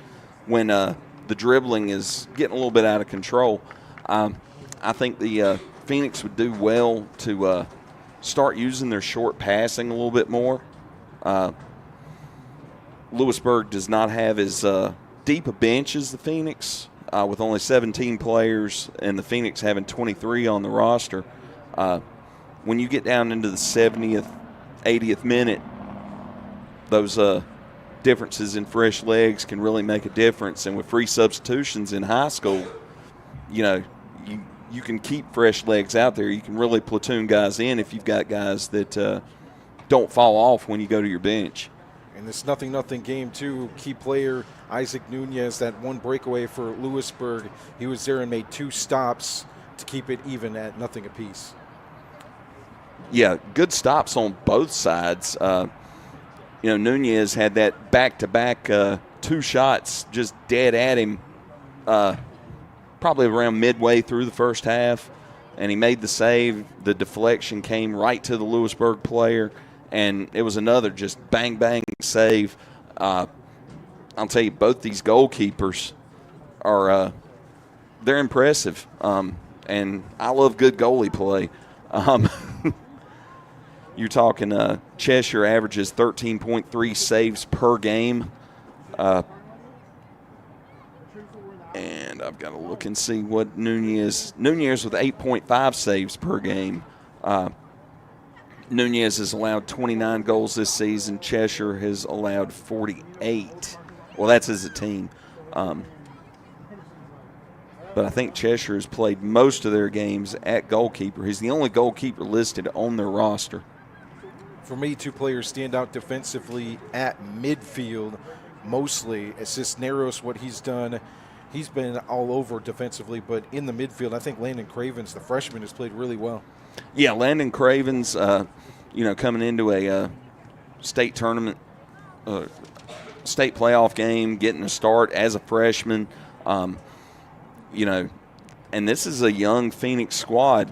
when the dribbling is getting a little bit out of control. I think the Phoenix would do well to start using their short passing a little bit more. Louisburg does not have as deep a bench as the Phoenix, with only 17 players, and the Phoenix having 23 on the roster. When you get down into the 70th, 80th minute, those differences in fresh legs can really make a difference. And with free substitutions in high school, you can keep fresh legs out there. You can really platoon guys in if you've got guys that don't fall off when you go to your bench. And this nothing game, too. Key player Isaac Nunez, that one breakaway for Louisburg. He was there and made 2 stops to keep it even at nothing apiece. Yeah, good stops on both sides. Nunez had that back-to-back 2 shots just dead at him probably around midway through the first half, and he made the save. The deflection came right to the Louisburg player, and it was another just bang save. I'll tell you, both these goalkeepers are they're impressive, and I love good goalie play. You're talking Cheshire averages 13.3 saves per game. And I've got to look and see what Nunez with 8.5 saves per game. Nunez has allowed 29 goals this season. Cheshire has allowed 48. Well, that's as a team. but I think Cheshire has played most of their games at goalkeeper. He's the only goalkeeper listed on their roster. For me, 2 players stand out defensively at midfield mostly. Cisneros, what he's done, he's been all over defensively, but in the midfield, I think Landon Cravens, the freshman, has played really well. Yeah, Landon Cravens, coming into a state tournament, state playoff game, getting a start as a freshman, and this is a young Phoenix squad.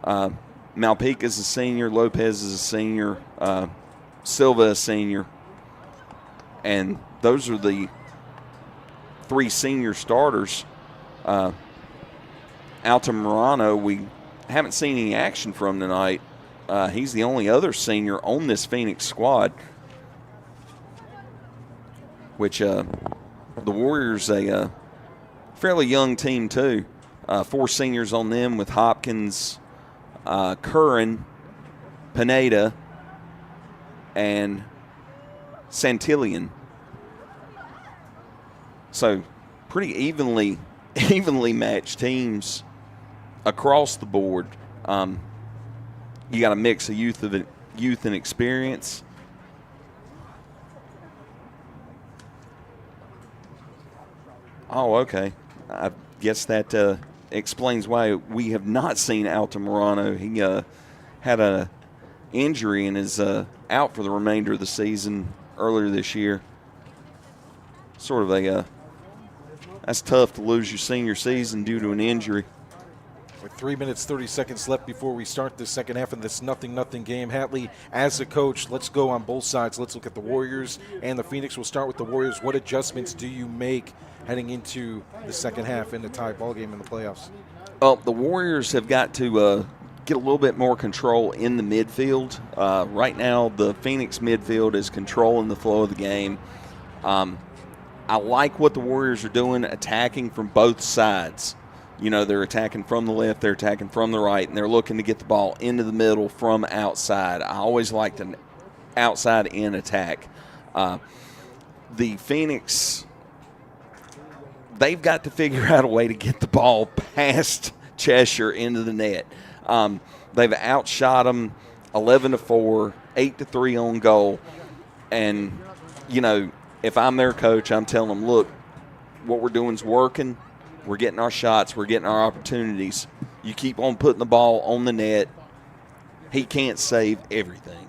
Malpica is a senior, Lopez is a senior, Silva is a senior, and those are the 3 senior starters. Altamirano, we haven't seen any action from tonight. He's the only other senior on this Phoenix squad, which the Warriors, a fairly young team too. 4 seniors on them with Hopkins, Curran, Pineda, and Santillan. So pretty evenly matched teams across the board. You got a mix of youth and experience. Oh, okay. I guess that explains why we have not seen Altamirano. He had an injury and is out for the remainder of the season earlier this year. Sort of that's tough to lose your senior season due to an injury. With 3 minutes, 30 seconds left before we start the second half of this 0-0 game. Hatley, as a coach, let's go on both sides. Let's look at the Warriors and the Phoenix. We'll start with the Warriors. What adjustments do you make heading into the second half in the tie ball game in the playoffs? Well, the Warriors have got to get a little bit more control in the midfield. Right now, the Phoenix midfield is controlling the flow of the game. I like what the Warriors are doing, attacking from both sides. They're attacking from the left, they're attacking from the right, and they're looking to get the ball into the middle from outside. I always liked an outside-in attack. The Phoenix, they've got to figure out a way to get the ball past Cheshire into the net. They've outshot them 11-4, 8-3 on goal. And, if I'm their coach, I'm telling them, look, what we're doing is working. We're getting our shots. We're getting our opportunities. You keep on putting the ball on the net. He can't save everything.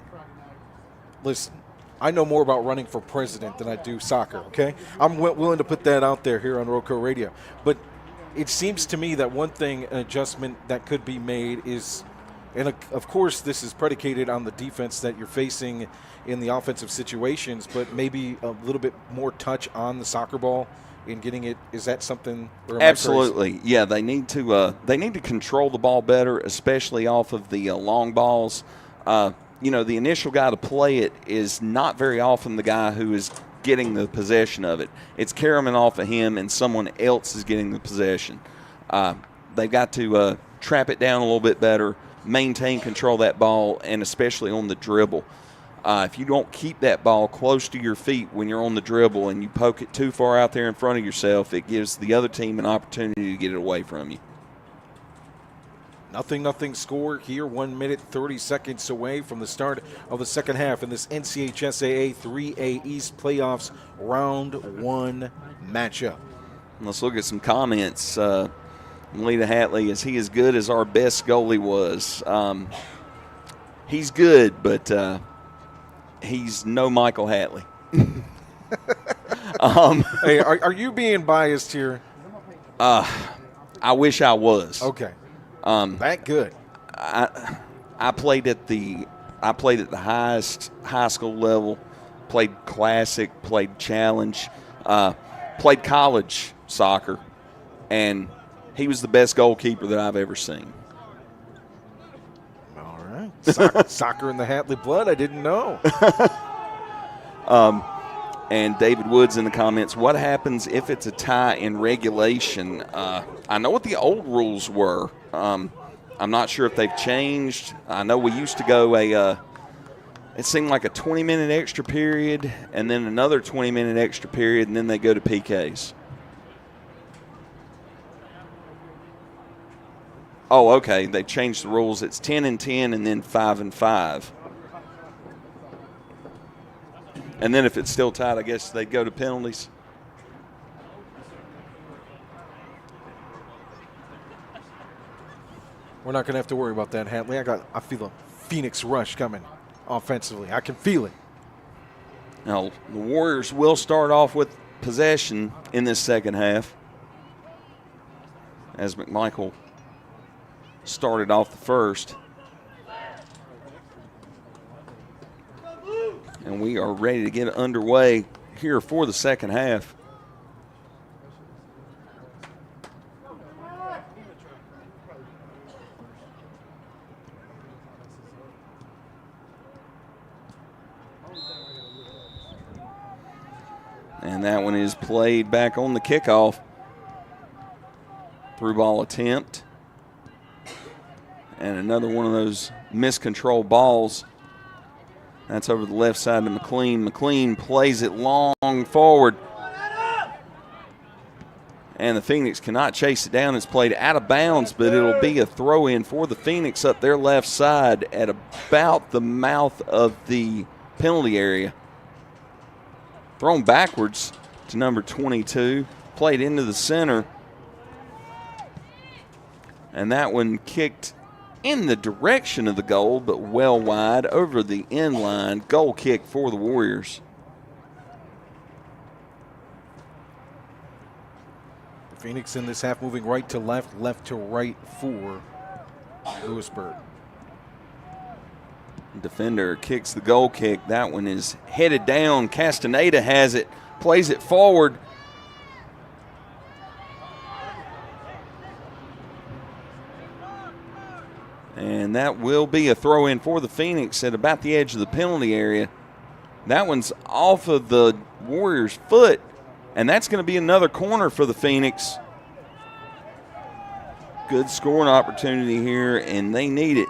Listen, I know more about running for president than I do soccer, okay? I'm willing to put that out there here on Roco Radio. But it seems to me that one thing, an adjustment that could be made is, and of course this is predicated on the defense that you're facing in the offensive situations, but maybe a little bit more touch on the soccer ball in getting it. Is that something? Absolutely, yeah. They need to control the ball better, especially off of the long balls. The initial guy to play it is not very often the guy who is getting the possession of it. It's carrying off of him, and someone else is getting the possession. They've got to trap it down a little bit better, maintain control of that ball, and especially on the dribble. If you don't keep that ball close to your feet when you're on the dribble and you poke it too far out there in front of yourself, it gives the other team an opportunity to get it away from you. 0-0 score here, 1 minute, 30 seconds away from the start of the second half in this NCHSAA 3A East Playoffs Round 1 matchup. Let's look at some comments. Melita Hatley, is he as good as our best goalie was? He's good, but he's no Michael Hatley. Hey, are you being biased here? I wish I was. Okay. That good. I played at the highest high school level, played classic, played challenge, played college soccer, and he was the best goalkeeper that I've ever seen. All right. Soccer in the Hatley blood, I didn't know. And David Woods in the comments, what happens if it's a tie in regulation? I know what the old rules were. I'm not sure if they've changed. I know we used to go it seemed like a 20-minute extra period and then another 20-minute extra period, and then they go to PKs. Oh, okay. They changed the rules. It's 10 and 10 and then 5 and 5. And then if it's still tied, I guess they'd go to penalties. We're not going to have to worry about that, Hatley. I feel a Phoenix rush coming offensively. I can feel it. Now, the Warriors will start off with possession in this second half, as McMichael started off the first. And we are ready to get underway here for the second half. And that one is played back on the kickoff. Through ball attempt. And another one of those miscontrolled balls. That's over the left side to McLean. McLean plays it long forward. And the Phoenix cannot chase it down. It's played out of bounds, but it'll be a throw-in for the Phoenix up their left side at about the mouth of the penalty area. Thrown backwards to number 22. Played into the center. And that one kicked in the direction of the goal, but well wide over the end line. Goal kick for the Warriors. Phoenix in this half moving right to left, left to right for Louisburg. Defender kicks the goal kick. That one is headed down. Castaneda has it, plays it forward. And that will be a throw-in for the Phoenix at about the edge of the penalty area. That one's off of the Warriors' foot, and that's going to be another corner for the Phoenix. Good scoring opportunity here, and they need it.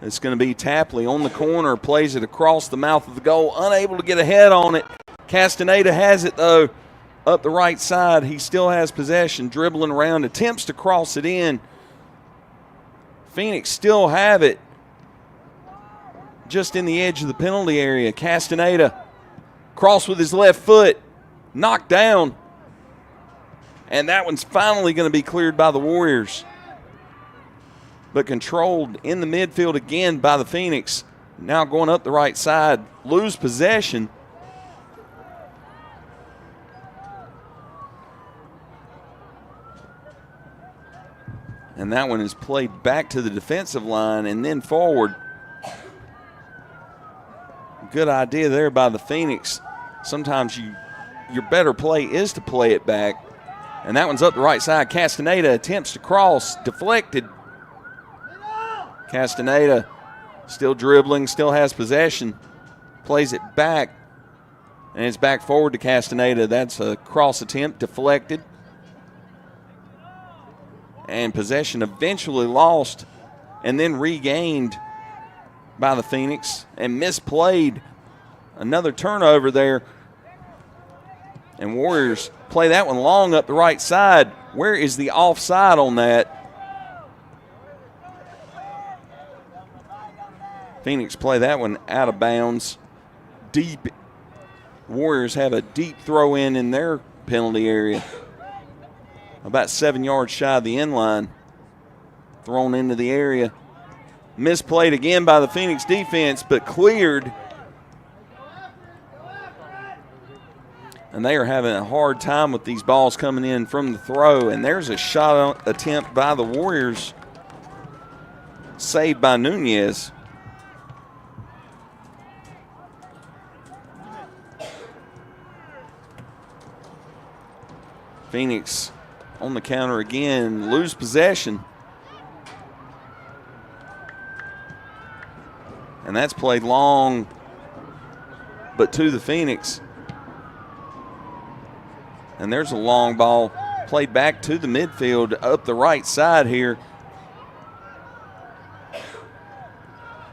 It's going to be Tapley on the corner, plays it across the mouth of the goal, unable to get a head on it. Castaneda has it, though, up the right side. He still has possession, dribbling around, attempts to cross it in. Phoenix still have it just in the edge of the penalty area. Castaneda, cross with his left foot, knocked down. And that one's finally going to be cleared by the Warriors. But controlled in the midfield again by the Phoenix. Now going up the right side, lose possession. And that one is played back to the defensive line and then forward. Good idea there by the Phoenix. Sometimes your better play is to play it back. And that one's up the right side. Castaneda attempts to cross, deflected. Castaneda still dribbling, still has possession. Plays it back. And it's back forward to Castaneda. That's a cross attempt, deflected. And possession eventually lost and then regained by the Phoenix and misplayed. Another turnover there. And Warriors play that one long up the right side. Where is the offside on that? Phoenix play that one out of bounds. Deep. Warriors have a deep throw in their penalty area. About 7 yards shy of the end line. Thrown into the area. Misplayed again by the Phoenix defense, but cleared. And they are having a hard time with these balls coming in from the throw. And there's a shot attempt by the Warriors. Saved by Nunez. Phoenix on the counter again, lose possession. And that's played long, but to the Phoenix. And there's a long ball played back to the midfield up the right side here.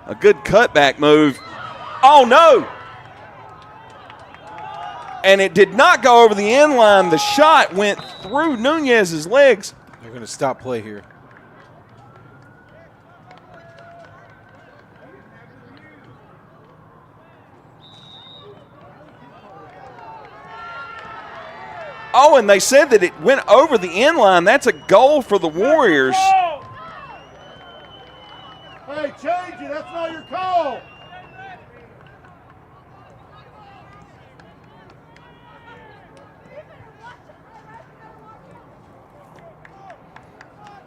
A good cutback move. Oh, no! And it did not go over the end line. The shot went through Nunez's legs. They're going to stop play here. Oh, and they said that it went over the end line. That's a goal for the Warriors. Hey, change it. That's not your call.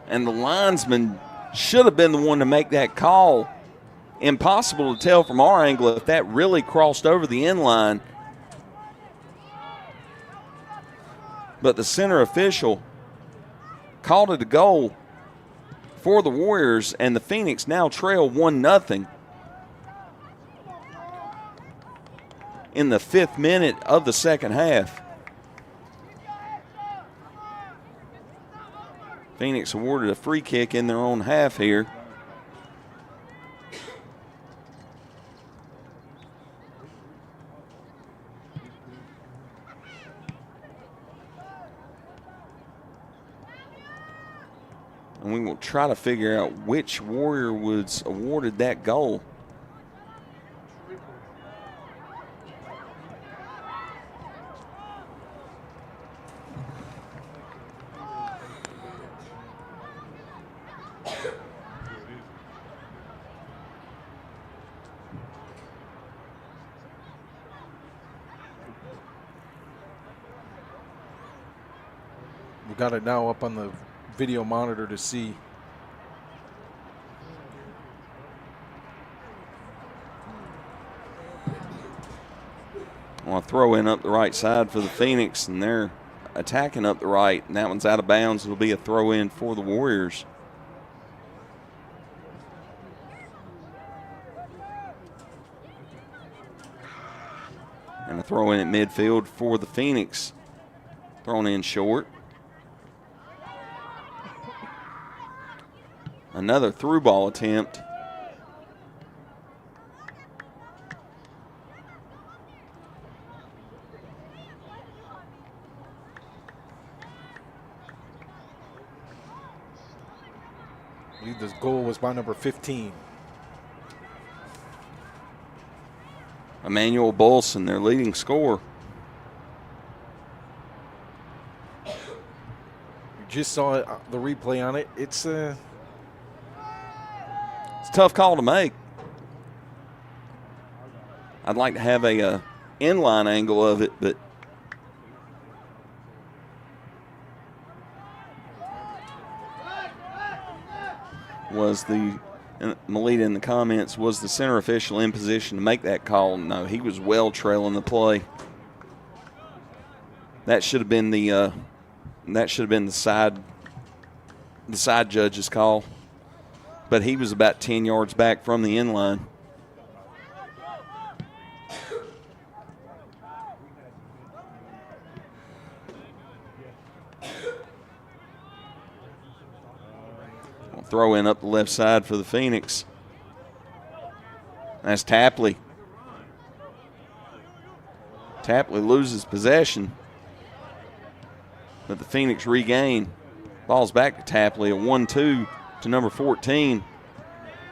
And the linesman should have been the one to make that call. Impossible to tell from our angle if that really crossed over the end line. But the center official called it a goal for the Warriors, and the Phoenix now trail 1-0 in the 5th minute of the second half. Phoenix awarded a free kick in their own half here. And we will try to figure out which Warrior was awarded that goal. We got it now up on the video monitor to see. Well, throw in up the right side for the Phoenix, and they're attacking up the right, and that one's out of bounds. It'll be a throw in for the Warriors. And a throw in at midfield for the Phoenix. Thrown in short. Another through ball attempt. I believe this goal was by number 15. Emmanuel Bolson, their leading scorer. You just saw it, the replay on it. It's a tough call to make. I'd like to have a inline angle of it, but was the Melita in the comments, was the center official in position to make that call? No, he was well trailing the play. That should have been the side judge's call. But he was about 10 yards back from the end line. We'll throw in up the left side for the Phoenix. That's Tapley. Tapley loses possession, but the Phoenix regain. Ball's back to Tapley, a 1-2 to number 14.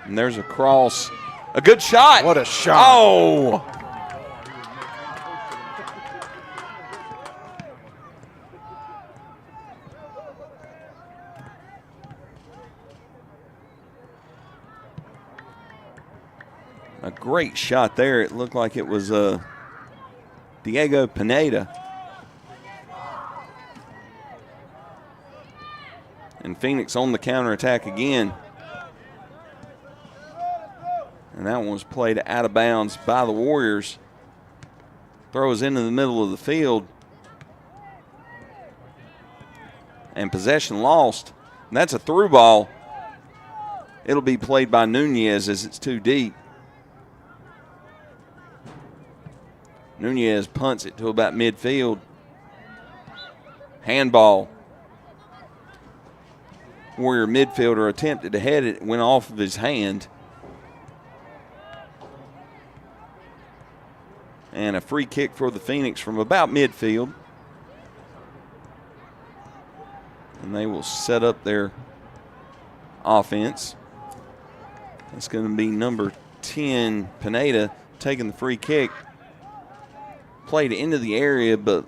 And there's a cross. A good shot. What a shot. Oh. A great shot there. It looked like it was Diego Pineda. And Phoenix on the counterattack again. And that one was played out of bounds by the Warriors. Throws into the middle of the field. And possession lost. And that's a through ball. It'll be played by Nunez as it's too deep. Nunez punts it to about midfield. Handball. Warrior midfielder attempted to head it, went off of his hand. And a free kick for the Phoenix from about midfield. And they will set up their offense. It's going to be number 10, Pineda, taking the free kick. Played into the area, but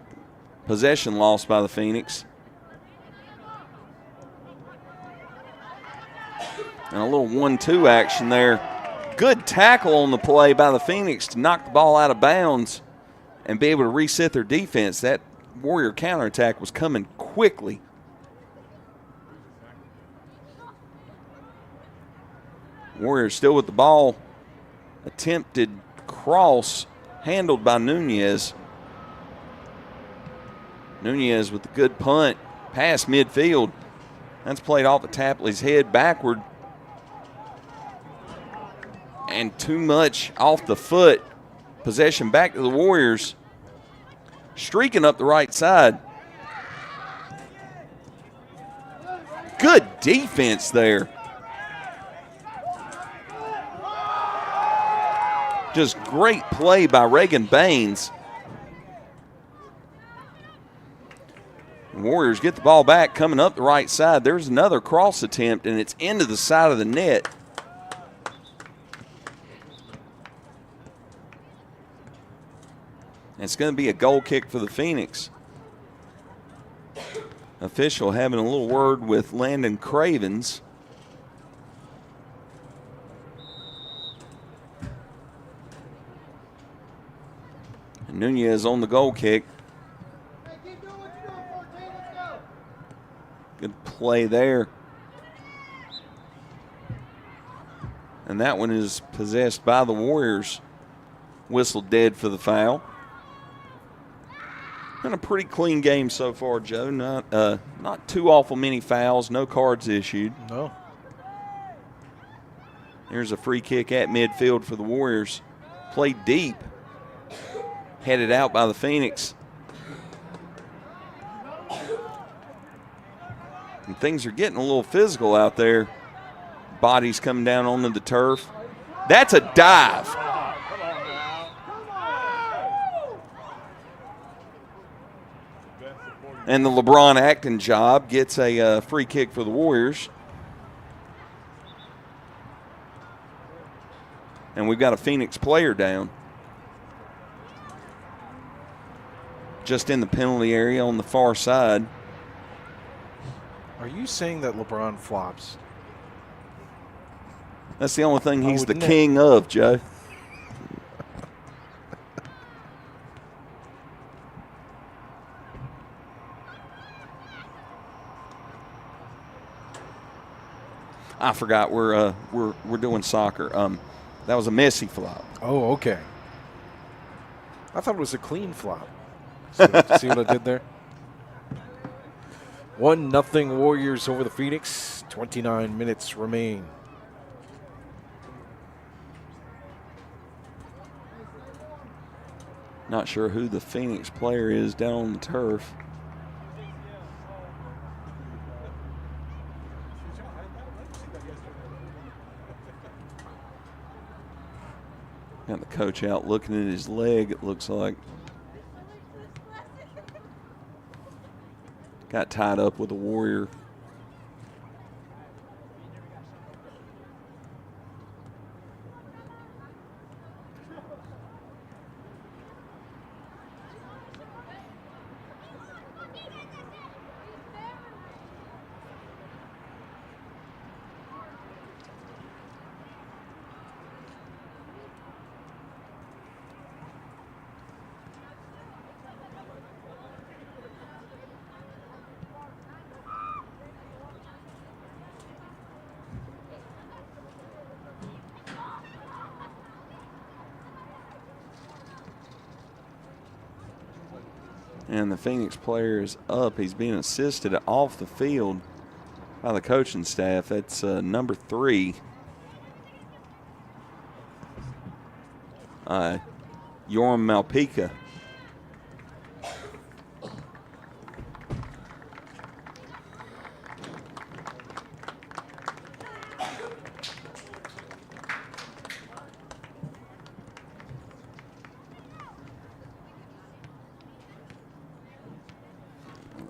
possession lost by the Phoenix. And a little 1-2 action there. Good tackle on the play by the Phoenix to knock the ball out of bounds and be able to reset their defense. That Warrior counterattack was coming quickly. Warriors still with the ball. Attempted cross handled by Nunez. Nunez with the good punt past midfield. That's played off of Tapley's head backward. And too much off the foot. Possession back to the Warriors. Streaking up the right side. Good defense there. Just great play by Reagan Baines. Warriors get the ball back coming up the right side. There's another cross attempt, and it's into the side of the net. It's going to be a goal kick for the Phoenix. Official having a little word with Landon Cravens. And Nunez on the goal kick. Good play there. And that one is possessed by the Warriors. Whistled dead for the foul. Been a pretty clean game so far, Joe. Not too awful many fouls, no cards issued. No. Here's a free kick at midfield for the Warriors. Played deep. Headed out by the Phoenix. And things are getting a little physical out there. Bodies coming down onto the turf. That's a dive. And the LeBron Acton job gets a free kick for the Warriors. And we've got a Phoenix player down. Just in the penalty area on the far side. Are you saying that LeBron flops? That's the only thing he's the king of, Joe. I forgot we're doing soccer. That was a messy flop. Oh, okay. I thought it was a clean flop. See what I did there? 1-0 Warriors over the Phoenix. 29 minutes remain. Not sure who the Phoenix player is down on the turf. Got the coach out looking at his leg, it looks like. Got tied up with a Warrior. And the Phoenix player is up. He's being assisted off the field by the coaching staff. That's number 3. Yoram Malpica.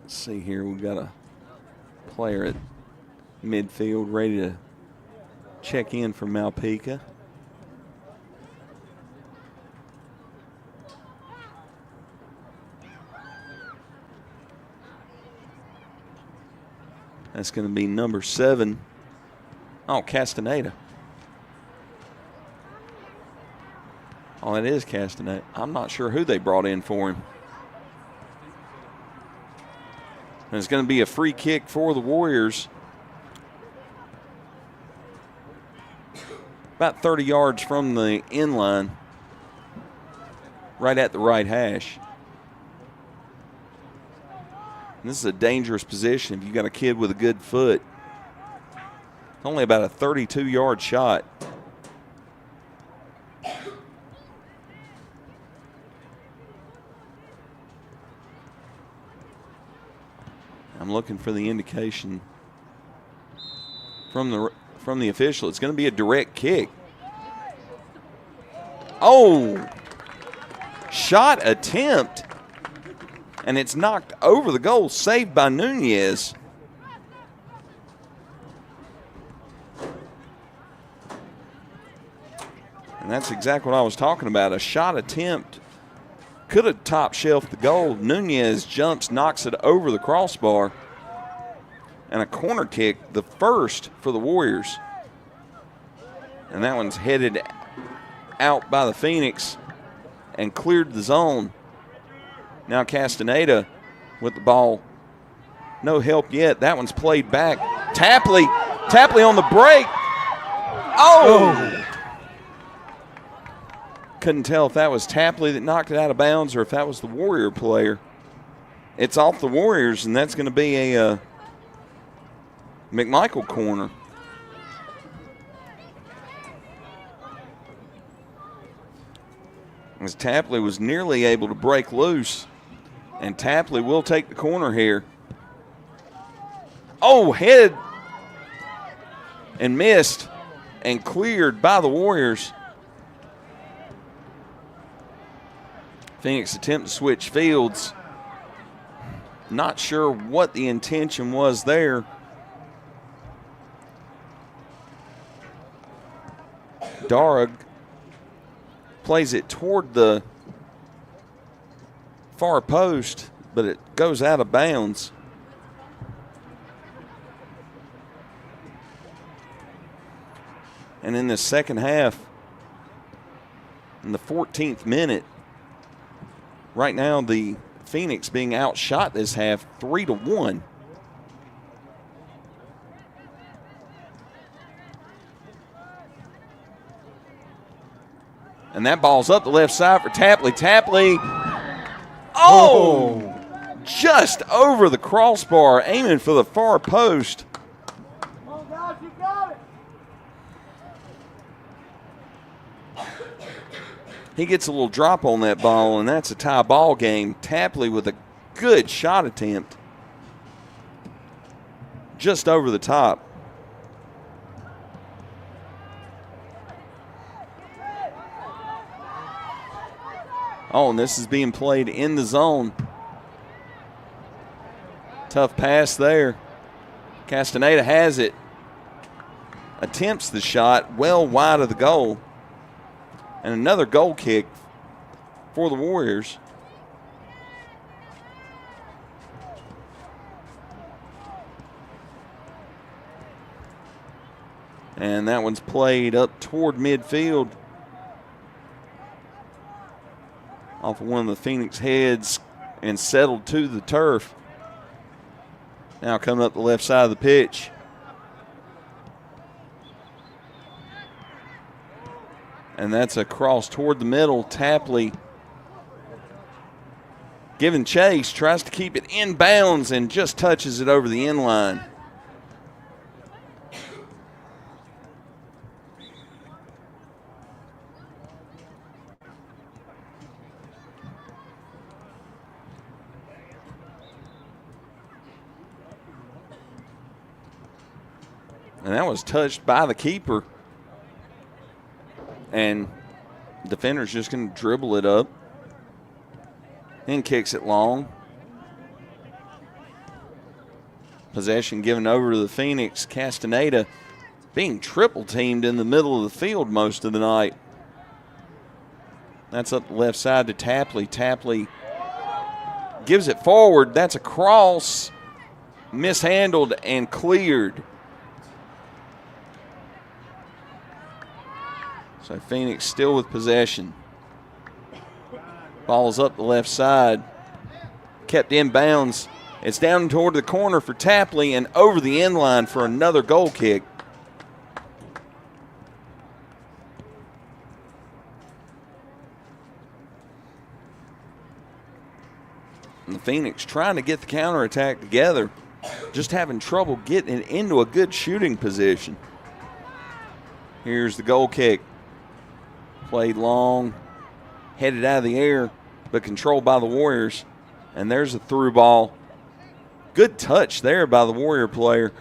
Let's see here. We've got a player at midfield ready to check in for Malpeca. That's going to be number 7. Oh, Castaneda. Oh, it is Castaneda. I'm not sure who they brought in for him. And it's going to be a free kick for the Warriors. About 30 yards from the end line. Right at the right hash. And this is a dangerous position if you've got a kid with a good foot. Only about a 32-yard shot. I'm looking for the indication from the official. It's going to be a direct kick. Oh! Shot attempt. And it's knocked over the goal, saved by Nunez. And that's exactly what I was talking about. A shot attempt could have top shelved the goal. Nunez jumps, knocks it over the crossbar. And a corner kick, the first for the Warriors. And that one's headed out by the Phoenix and cleared the zone. Now Castaneda with the ball. No help yet. That one's played back. Tapley on the break. Oh! Couldn't tell if that was Tapley that knocked it out of bounds or if that was the Warrior player. It's off the Warriors, and that's going to be a McMichael corner. As Tapley was nearly able to break loose. And Tapley will take the corner here. Oh, head and missed and cleared by the Warriors. Phoenix attempt to switch fields. Not sure what the intention was there. Darug plays it toward the far post, but it goes out of bounds. And in the second half, in the 14th minute, right now the Phoenix being outshot this half 3-1. And that ball's up the left side for Tapley. Tapley, oh, just over the crossbar, aiming for the far post. Come on, guys, you got it. He gets a little drop on that ball, and that's a tie ball game. Tapley with a good shot attempt. Just over the top. Oh, and this is being played in the zone. Tough pass there. Castaneda has it. Attempts the shot well wide of the goal. And another goal kick for the Warriors. And that one's played up toward midfield. Off of one of the Phoenix heads and settled to the turf. Now coming up the left side of the pitch. And that's a cross toward the middle. Tapley giving chase, tries to keep it in bounds and just touches it over the end line. And that was touched by the keeper. And defender's just going to dribble it up and kicks it long. Possession given over to the Phoenix. Castaneda being triple teamed in the middle of the field most of the night. That's up the left side to Tapley. Tapley gives it forward. That's a cross. Mishandled and cleared. So Phoenix still with possession. Ball's up the left side. Kept in bounds. It's down toward the corner for Tapley and over the end line for another goal kick. And the Phoenix trying to get the counterattack together, just having trouble getting it into a good shooting position. Here's the goal kick. Played long, headed out of the air, but controlled by the Warriors. And there's a through ball. Good touch there by the Warrior player.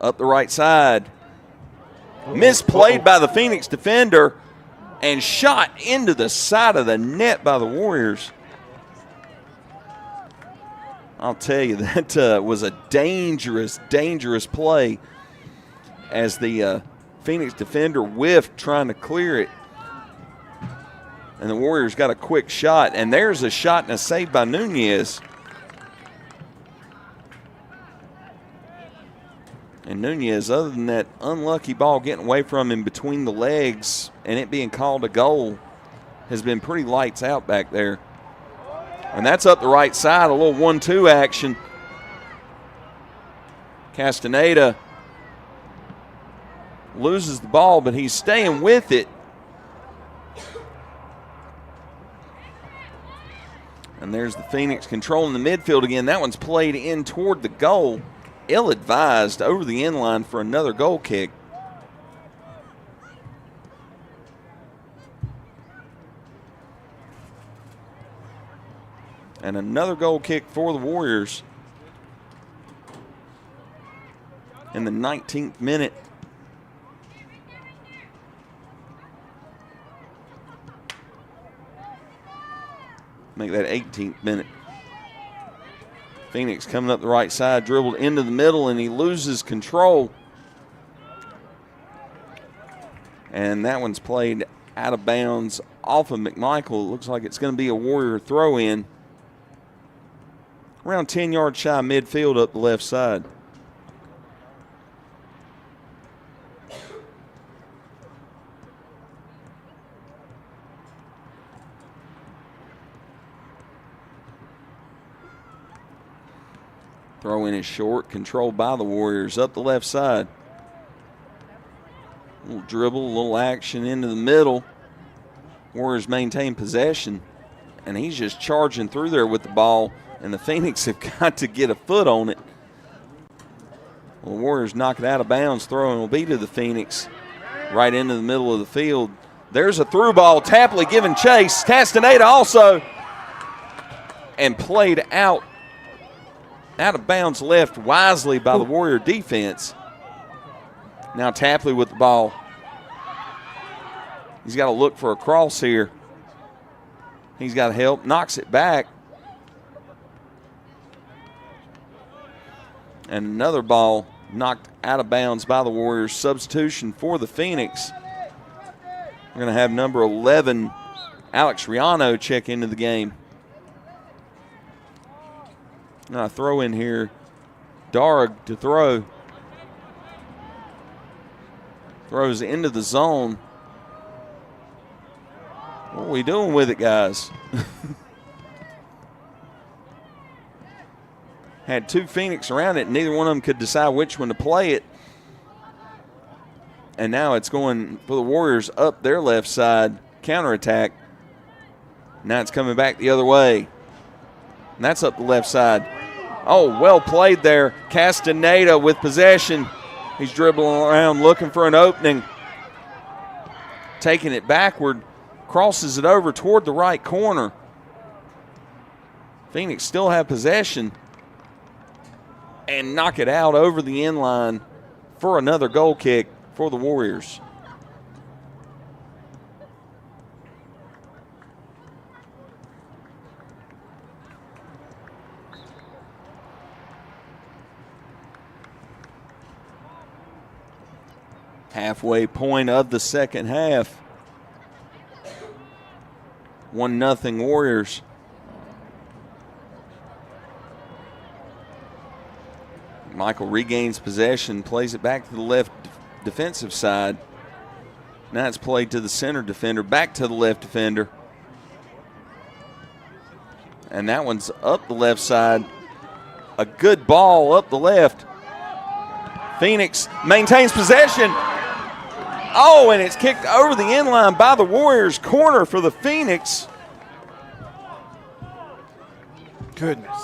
Up the right side. Misplayed by the Phoenix defender and shot into the side of the net by the Warriors. I'll tell you, that was a dangerous, dangerous play as the Phoenix defender whiffed trying to clear it. And the Warriors got a quick shot, and there's a shot and a save by Nunez. And Nunez, other than that unlucky ball getting away from him between the legs and it being called a goal, has been pretty lights out back there. And that's up the right side, a little 1-2 action. Castaneda loses the ball, but he's staying with it. And there's the Phoenix controlling the midfield again. That one's played in toward the goal. Ill-advised over the end line for another goal kick. And another goal kick for the Warriors in the 19th minute. Make that 18th minute. Phoenix coming up the right side, dribbled into the middle, and he loses control. And that one's played out of bounds off of McMichael. It looks like it's going to be a Warrior throw-in. Around 10 yards shy of midfield up the left side. Throw in is short, controlled by the Warriors up the left side. A little dribble, a little action into the middle. Warriors maintain possession, and he's just charging through there with the ball, and the Phoenix have got to get a foot on it. Well, the Warriors knock it out of bounds. Throwing will be to the Phoenix right into the middle of the field. There's a through ball. Tapley giving chase. Castaneda also. And played out of bounds left wisely by the Warrior defense. Now Tapley with the ball. He's got to look for a cross here. He's got help. Knocks it back. And another ball knocked out of bounds by the Warriors. Substitution for the Phoenix. We're going to have number 11, Alex Riano, check into the game. Now a throw in here. Darg to throw. Throws into the zone. What are we doing with it, guys? Had two Phoenix around it. Neither one of them could decide which one to play it. And now it's going for the Warriors up their left side. Counterattack. Now it's coming back the other way. And that's up the left side. Oh, well played there. Castaneda with possession. He's dribbling around looking for an opening. Taking it backward. Crosses it over toward the right corner. Phoenix still have possession. And knock it out over the end line for another goal kick for the Warriors. Halfway point of the second half. 1-0 Warriors. Michael regains possession, plays it back to the left defensive side. Now it's played to the center defender, back to the left defender. And that one's up the left side. A good ball up the left. Phoenix maintains possession. Oh, and it's kicked over the end line by the Warriors. Corner for the Phoenix. Goodness.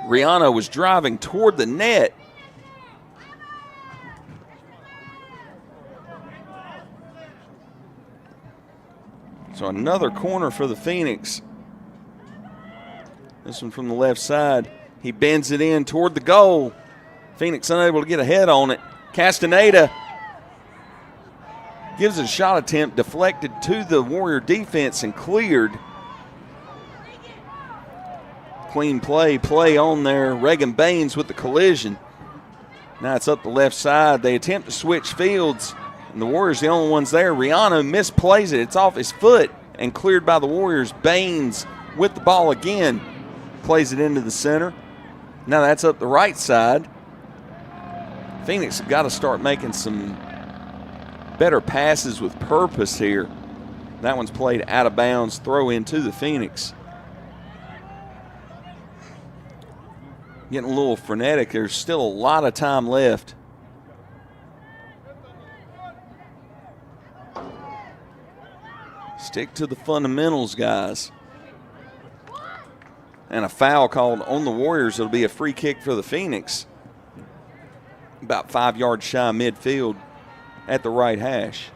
Rihanna was driving toward the net. So another corner for the Phoenix. This one from the left side. He bends it in toward the goal. Phoenix unable to get ahead on it. Castaneda gives a shot attempt, deflected to the Warrior defense and cleared. Clean play on there. Reagan Baines with the collision. Now it's up the left side. They attempt to switch fields, and the Warriors the only ones there. Rihanna misplays it. It's off his foot and cleared by the Warriors. Baines with the ball again. Plays it into the center. Now that's up the right side. Phoenix have got to start making some better passes with purpose here. That one's played out of bounds. Throw into the Phoenix. Getting a little frenetic. There's still a lot of time left. Stick to the fundamentals, guys. And a foul called on the Warriors. It'll be a free kick for the Phoenix. About 5 yards shy of midfield at the right hash.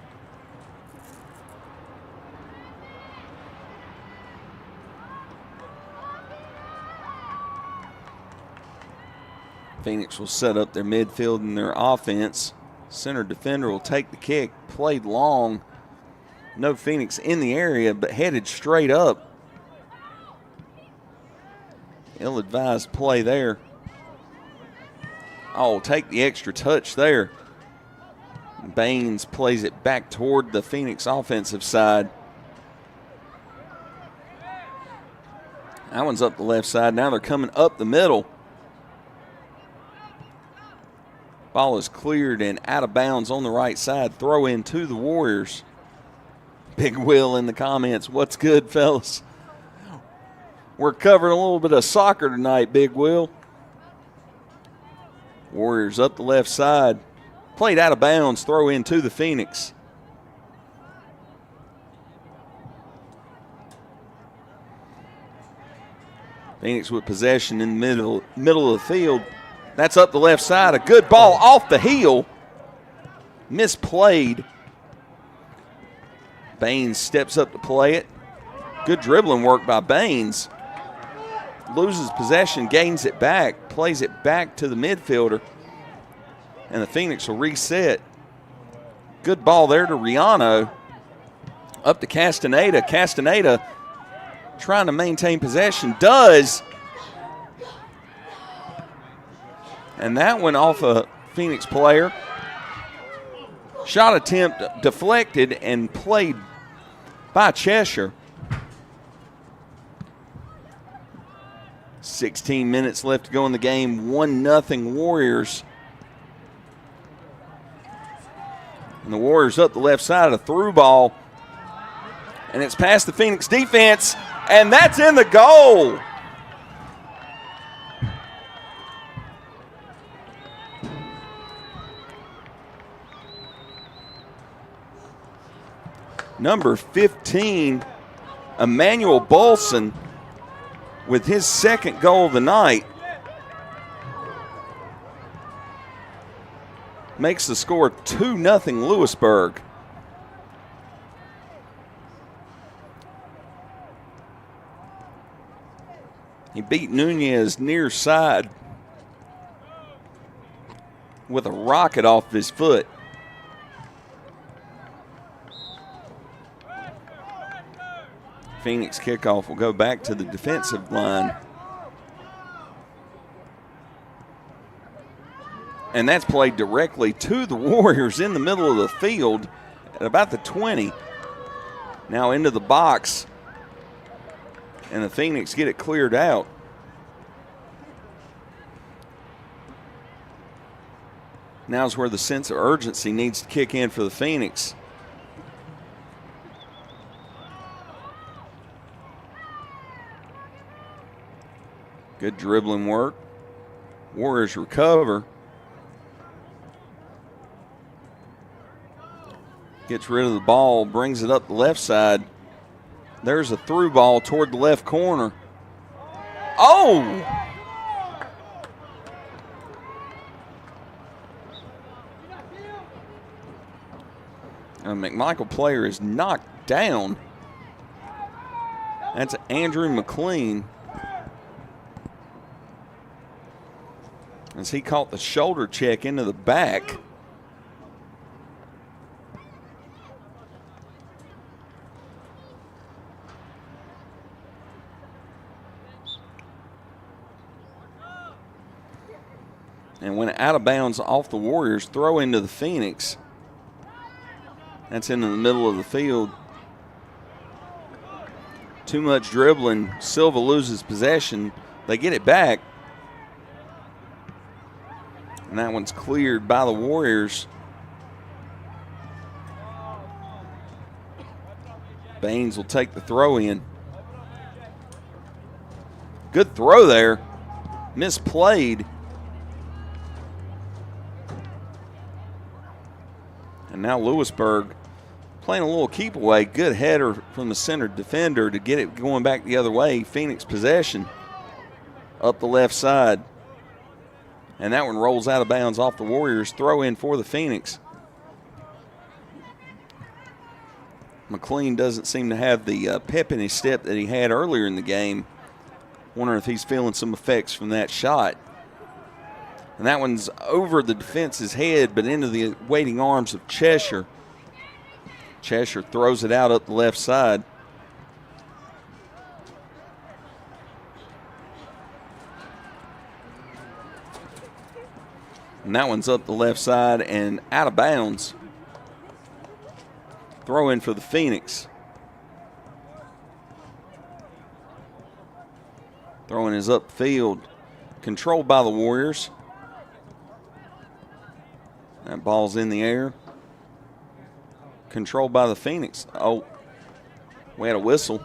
Phoenix will set up their midfield and their offense. Center defender will take the kick. Played long. No Phoenix in the area, but headed straight up. Ill-advised play there. Oh, take the extra touch there. Baines plays it back toward the Phoenix offensive side. That one's up the left side. Now they're coming up the middle. Ball is cleared and out of bounds on the right side. Throw in to the Warriors. Big Will in the comments. What's good, fellas? We're covering a little bit of soccer tonight, Big Will. Warriors up the left side. Played out of bounds. Throw in to the Phoenix. Phoenix with possession in the middle of the field. That's up the left side. A good ball off the heel. Misplayed. Baines steps up to play it. Good dribbling work by Baines. Loses possession, gains it back, plays it back to the midfielder. And the Phoenix will reset. Good ball there to Rihanna. Up to Castaneda. Castaneda trying to maintain possession. Does. And that went off a Phoenix player. Shot attempt deflected and played by Cheshire. 16 minutes left to go in the game. 1-0 Warriors. And the Warriors up the left side, a through ball. And it's past the Phoenix defense. And that's in the goal. Number 15, Emmanuel Bolson, with his second goal of the night, makes the score 2-0 Louisburg. He beat Nunez near side with a rocket off his foot. Phoenix kickoff will go back to the defensive line. And that's played directly to the Warriors in the middle of the field at about the 20. Now into the box, and the Phoenix get it cleared out. Now's where the sense of urgency needs to kick in for the Phoenix. Good dribbling work. Warriors recover. Gets rid of the ball, brings it up the left side. There's a through ball toward the left corner. Oh! A McMichael player is knocked down. That's Andrew McLean. As he caught the shoulder check into the back. And went out of bounds off the Warriors, throw into the Phoenix. That's into the middle of the field. Too much dribbling. Silva loses possession. They get it back. And that one's cleared by the Warriors. Baines will take the throw in. Good throw there. Misplayed. And now Louisburg playing a little keep away. Good header from the center defender to get it going back the other way. Phoenix possession up the left side. And that one rolls out of bounds off the Warriors. Throw in for the Phoenix. McLean doesn't seem to have the pep in his step that he had earlier in the game. Wondering if he's feeling some effects from that shot. And that one's over the defense's head, but into the waiting arms of Cheshire. Cheshire throws it out up the left side. And that one's up the left side and out of bounds. Throw in for the Phoenix. Throwing is upfield. Controlled by the Warriors. That ball's in the air. Controlled by the Phoenix. Oh, we had a whistle.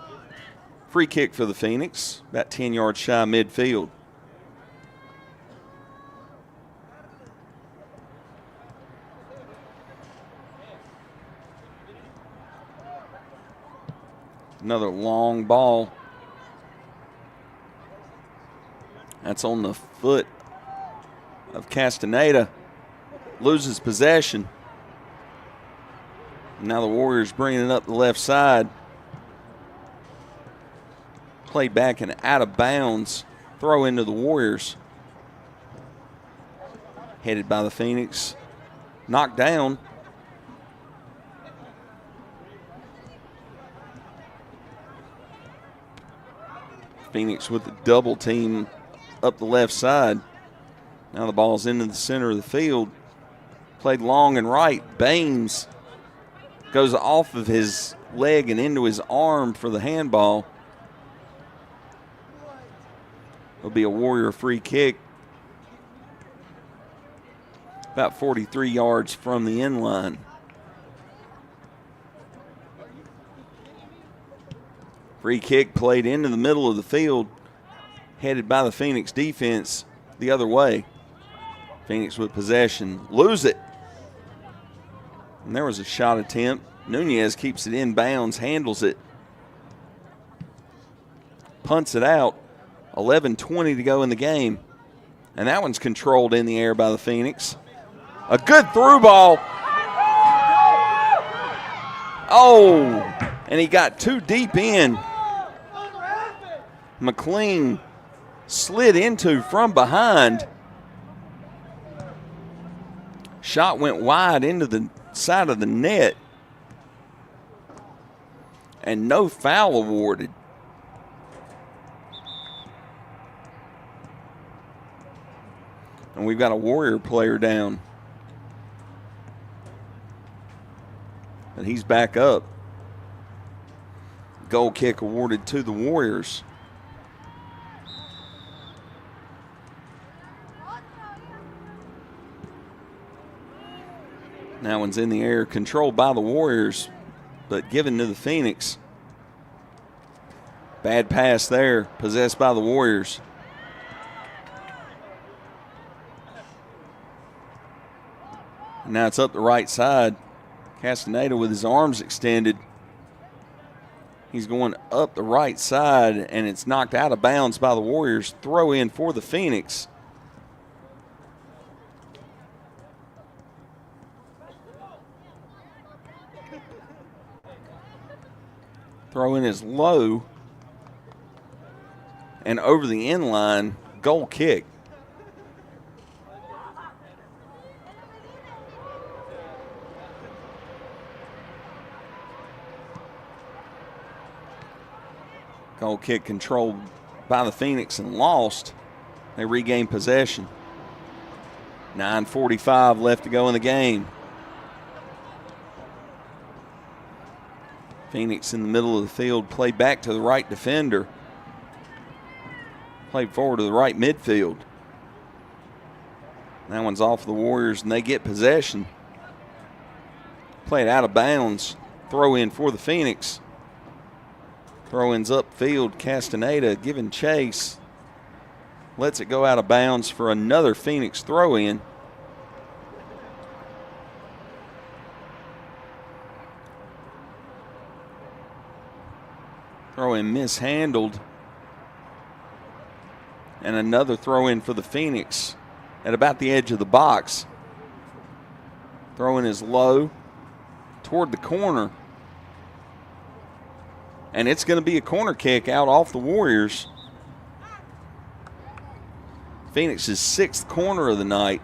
Free kick for the Phoenix. About 10 yards shy of midfield. Another long ball. That's on the foot of Castaneda. Loses possession. Now the Warriors bringing it up the left side. Play back and out of bounds. Throw into the Warriors. Headed by the Phoenix. Knocked down. Phoenix with the double team up the left side. Now the ball's into the center of the field. Played long and right. Baines goes off of his leg and into his arm for the handball. It'll be a Warrior free kick. About 43 yards from the end line. Free kick played into the middle of the field, headed by the Phoenix defense the other way. Phoenix with possession. Lose it. And there was a shot attempt. Nunez keeps it in bounds, handles it. Punts it out. 11:20 to go in the game. And that one's controlled in the air by the Phoenix. A good through ball. Oh, and he got too deep in. McLean slid into from behind. Shot went wide into the side of the net. And no foul awarded. And we've got a Warrior player down. But he's back up. Goal kick awarded to the Warriors. That one's in the air, controlled by the Warriors, but given to the Phoenix. Bad pass there, possessed by the Warriors. And now it's up the right side. Castaneda with his arms extended. He's going up the right side, and it's knocked out of bounds by the Warriors. Throw in for the Phoenix. Throw in is low. And over the end line, goal kick. Goal kick controlled by the Phoenix and lost. They regain possession. 9:45 left to go in the game. Phoenix in the middle of the field, play back to the right defender. Play forward to the right midfield. That one's off the Warriors, and they get possession. Play it out of bounds. Throw in for the Phoenix. Throw-ins upfield. Castaneda giving chase. Lets it go out of bounds for another Phoenix throw-in. Throw-in mishandled. And another throw-in for the Phoenix at about the edge of the box. Throw-in is low toward the corner. And it's going to be a corner kick out off the Warriors. Phoenix's 6th corner of the night.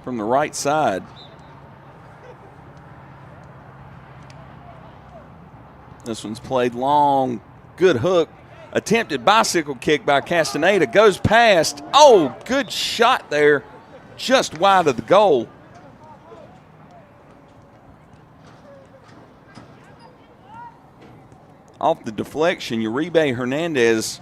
From the right side. This one's played long. Good hook. Attempted bicycle kick by Castaneda. Goes past. Oh, good shot there. Just wide of the goal. Off the deflection, Uribe Hernandez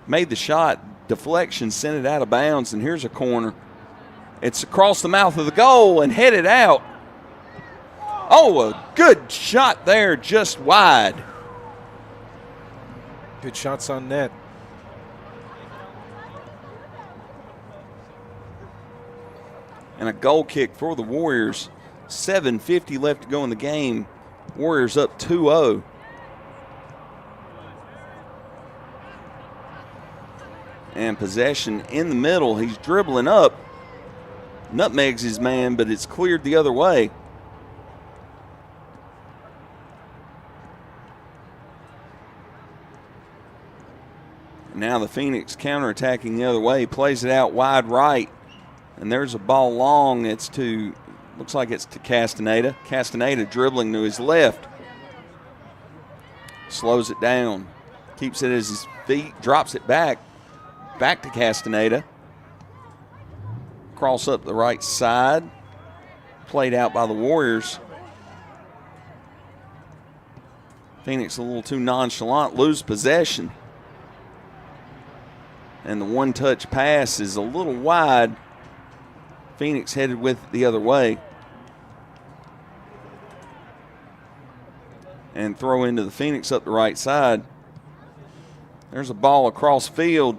made the shot. Deflection sent it out of bounds, and here's a corner. It's across the mouth of the goal and headed out. Oh, a good shot there, just wide. Good shots on net. And a goal kick for the Warriors. 7:50 left to go in the game. Warriors up 2-0. And possession in the middle. He's dribbling up. Nutmegs his man, but it's cleared the other way. Now the Phoenix counterattacking the other way. Plays it out wide right. And there's a ball long. Looks like it's to Castaneda. Castaneda dribbling to his left. Slows it down. Keeps it as his feet. Drops it back. Back to Castaneda. Cross up the right side. Played out by the Warriors. Phoenix a little too nonchalant. Lose possession. And the one-touch pass is a little wide. Phoenix headed with it the other way. And throw into the Phoenix up the right side. There's a ball across field,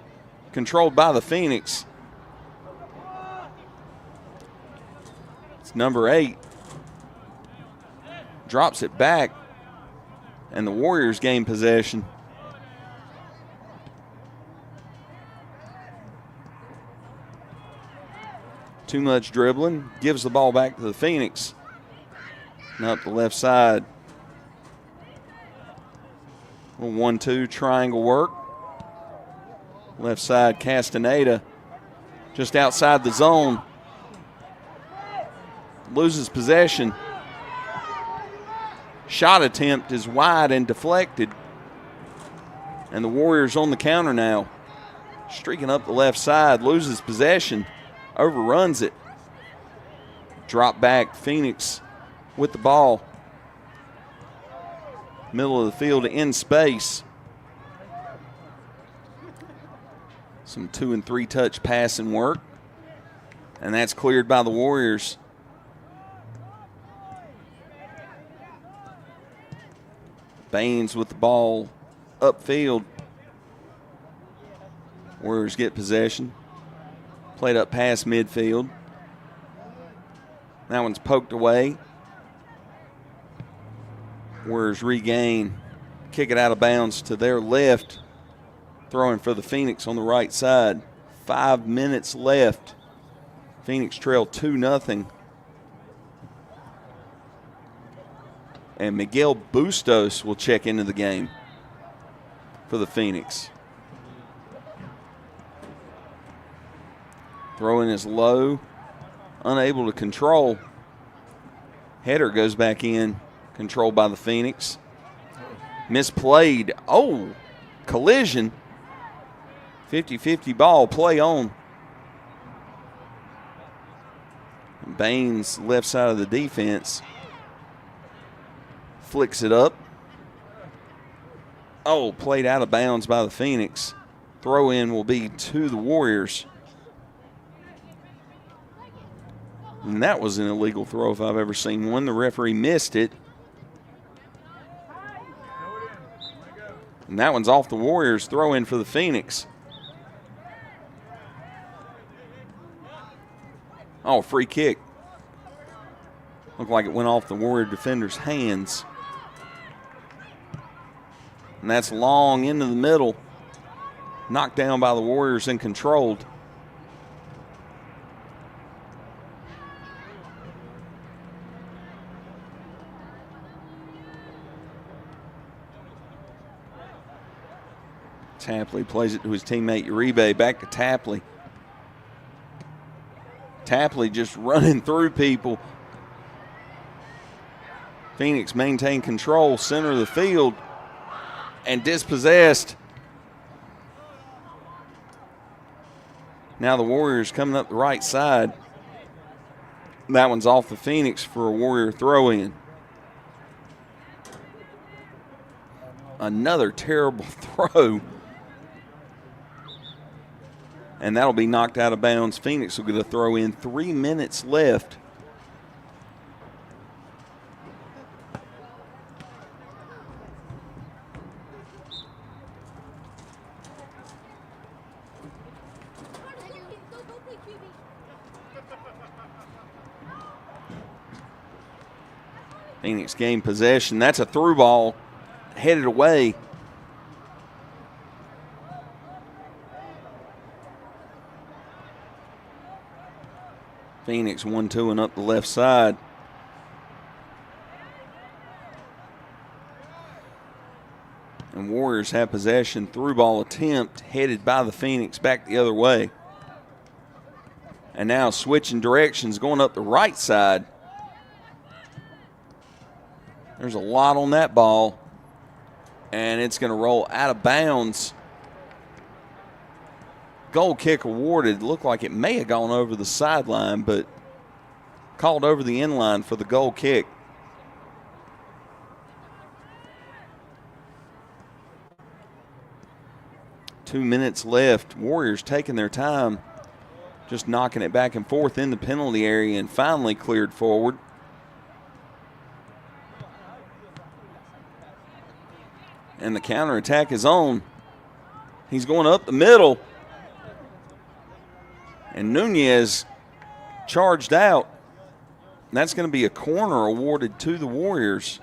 controlled by the Phoenix. It's number 8. Drops it back, and the Warriors gain possession. Too much dribbling, gives the ball back to the Phoenix. Now up the left side. A 1-2 triangle work. Left side, Castaneda just outside the zone. Loses possession. Shot attempt is wide and deflected. And the Warriors on the counter now. Streaking up the left side, loses possession, overruns it. Drop back, Phoenix with the ball. Middle of the field in space. Some 2 and 3 touch passing work. And that's cleared by the Warriors. Baines with the ball upfield. Warriors get possession. Played up past midfield. That one's poked away. Warriors regain. Kick it out of bounds to their left. Throwing for the Phoenix on the right side. 5 minutes left. Phoenix trail 2-0. And Miguel Bustos will check into the game for the Phoenix. Throwing is low, unable to control. Header goes back in, controlled by the Phoenix. Misplayed. Oh, collision. 50-50 ball, play on. Baines, left side of the defense, flicks it up. Oh, played out of bounds by the Phoenix. Throw in will be to the Warriors. And that was an illegal throw if I've ever seen one. The referee missed it. And that one's off the Warriors. Throw in for the Phoenix. Oh, free kick. Looked like it went off the Warrior defender's hands. And that's long into the middle. Knocked down by the Warriors and controlled. Tapley plays it to his teammate Uribe. Back to Tapley. Tapley just running through people. Phoenix maintain control, center of the field, and dispossessed. Now the Warriors coming up the right side. That one's off the Phoenix for a Warrior throw-in. Another terrible throw. And that'll be knocked out of bounds. Phoenix will get a throw in. 3 minutes left. Phoenix gained possession. That's a through ball headed away. Phoenix 1-2 and up the left side. And Warriors have possession. Through ball attempt headed by the Phoenix back the other way. And now switching directions going up the right side. There's a lot on that ball. And it's going to roll out of bounds. Goal kick awarded. Looked like it may have gone over the sideline, but called over the end line for the goal kick. Two minutes left. Warriors taking their time, just knocking it back and forth in the penalty area, and finally cleared forward. And the counterattack is on. He's going up the middle. And Nunez charged out. And that's going to be a corner awarded to the Warriors.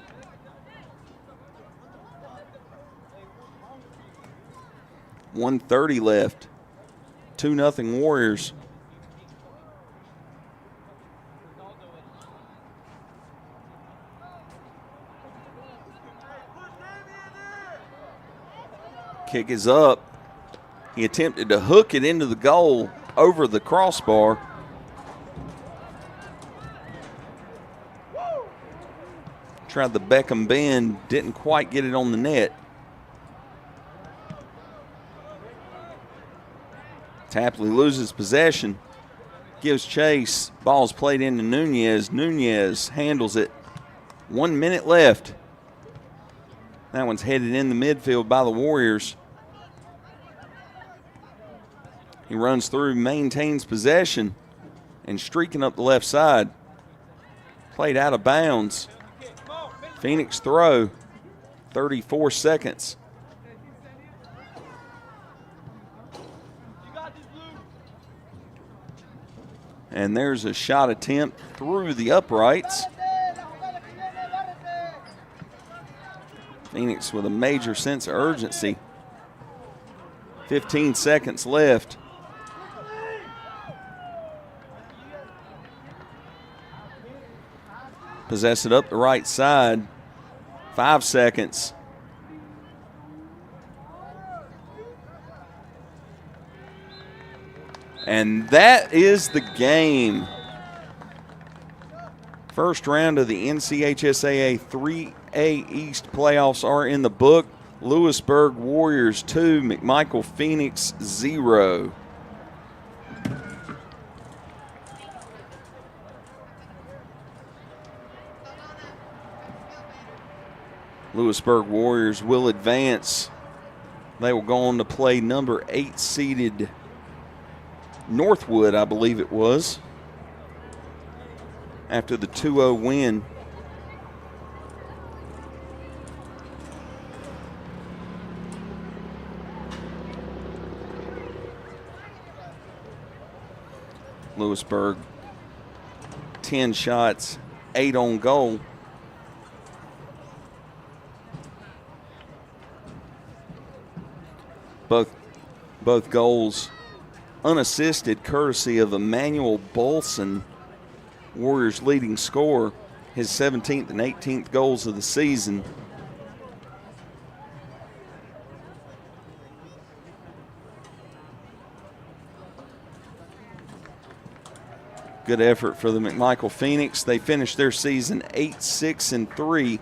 .130 left. 2-0 Warriors. Kick is up. He attempted to hook it into the goal over the crossbar. Tried the Beckham bend, didn't quite get it on the net. Hatley loses possession, gives chase. Ball's played into Nunez. Nunez handles it. 1 minute left. That one's headed in the midfield by the Warriors. He runs through, maintains possession, and streaking up the left side. Played out of bounds. Phoenix throw, 34 seconds. And there's a shot attempt through the uprights. Phoenix with a major sense of urgency. 15 seconds left. Possess it up the right side. 5 seconds. And that is the game. First round of the NCHSAA 3A East playoffs are in the book. Louisburg Warriors 2, McMichael Phoenix 0. Louisburg Warriors will advance. They will go on to play number 8 seeded Northwood, I believe it was, after the 2-0 win. Louisburg, 10 shots, 8 on goal. Both goals unassisted, courtesy of Emmanuel Bolson, Warriors' leading scorer, his 17th and 18th goals of the season. Good effort for the McMichael Phoenix. They finished their season 8-6-3,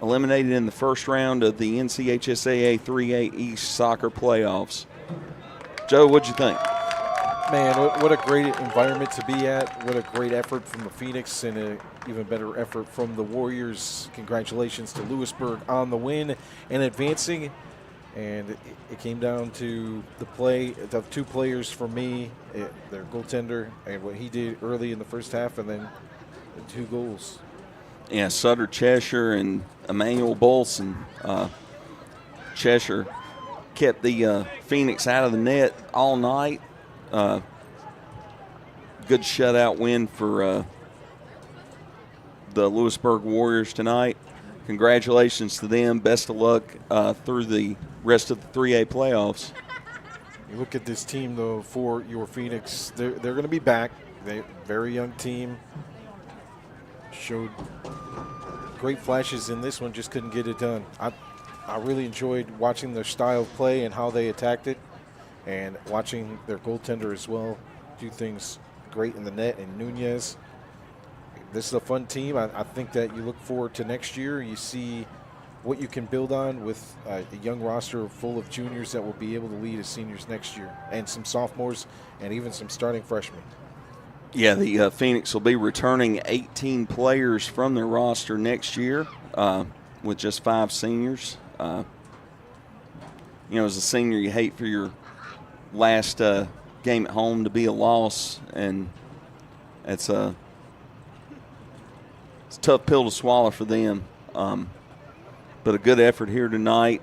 eliminated in the first round of the NCHSAA 3A East soccer playoffs. Joe, what'd you think? Man, what a great environment to be at. What a great effort from the Phoenix and an even better effort from the Warriors. Congratulations to Louisburg on the win and advancing. And it came down to the play of 2 players for me, their goaltender and what he did early in the first half, and then the 2 goals. Yeah, Sutter Cheshire and Emmanuel Bolson. Cheshire kept the Phoenix out of the net all night. Good shutout win for the Louisburg Warriors tonight. Congratulations to them. Best of luck through the rest of the 3A playoffs. You look at this team, though, for your Phoenix, they're going to be back. They're a very young team. Showed great flashes in this one, just couldn't get it done. I really enjoyed watching their style of play and how they attacked it, and watching their goaltender as well do things great in the net, and Nunez. This is a fun team. I think that you look forward to next year. You see what you can build on with a young roster full of juniors that will be able to lead as seniors next year, and some sophomores and even some starting freshmen. Yeah, the Phoenix will be returning 18 players from their roster next year with just 5 seniors. As a senior, you hate for your last game at home to be a loss, and it's a tough pill to swallow for them. But a good effort here tonight.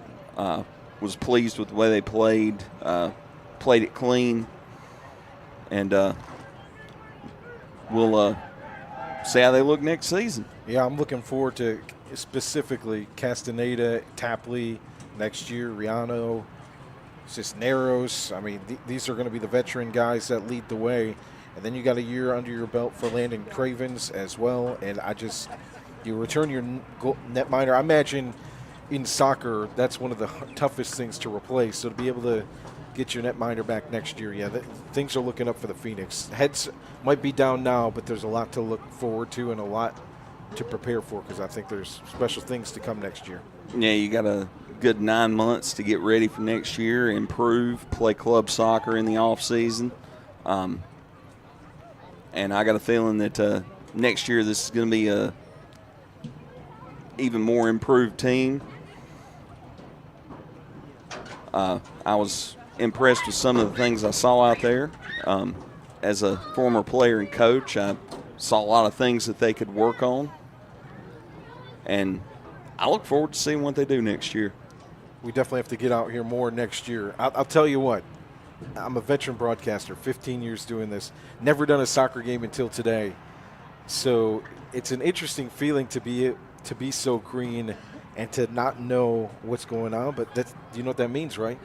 Was pleased with the way they played it clean, and we'll see how they look next season. Yeah, I'm looking forward to specifically Castaneda, Tapley next year, Riano, Cisneros. I mean, these are going to be the veteran guys that lead the way. And then you got a year under your belt for Landon Cravens as well. And you return your netminder. I imagine in soccer, that's one of the toughest things to replace. So to be able to get your netminder back next year, yeah, things are looking up for the Phoenix. Heads might be down now, but there's a lot to look forward to and a lot to prepare for, because I think there's special things to come next year. Yeah, you got a good 9 months to get ready for next year, improve, play club soccer in the off season. And I got a feeling that next year this is going to be a even more improved team. I was impressed with some of the things I saw out there. As a former player and coach, I saw a lot of things that they could work on. And I look forward to seeing what they do next year. We definitely have to get out here more next year. I'll tell you what, I'm a veteran broadcaster, 15 years doing this, never done a soccer game until today. So it's an interesting feeling to be so green and to not know what's going on, but you know what that means, right?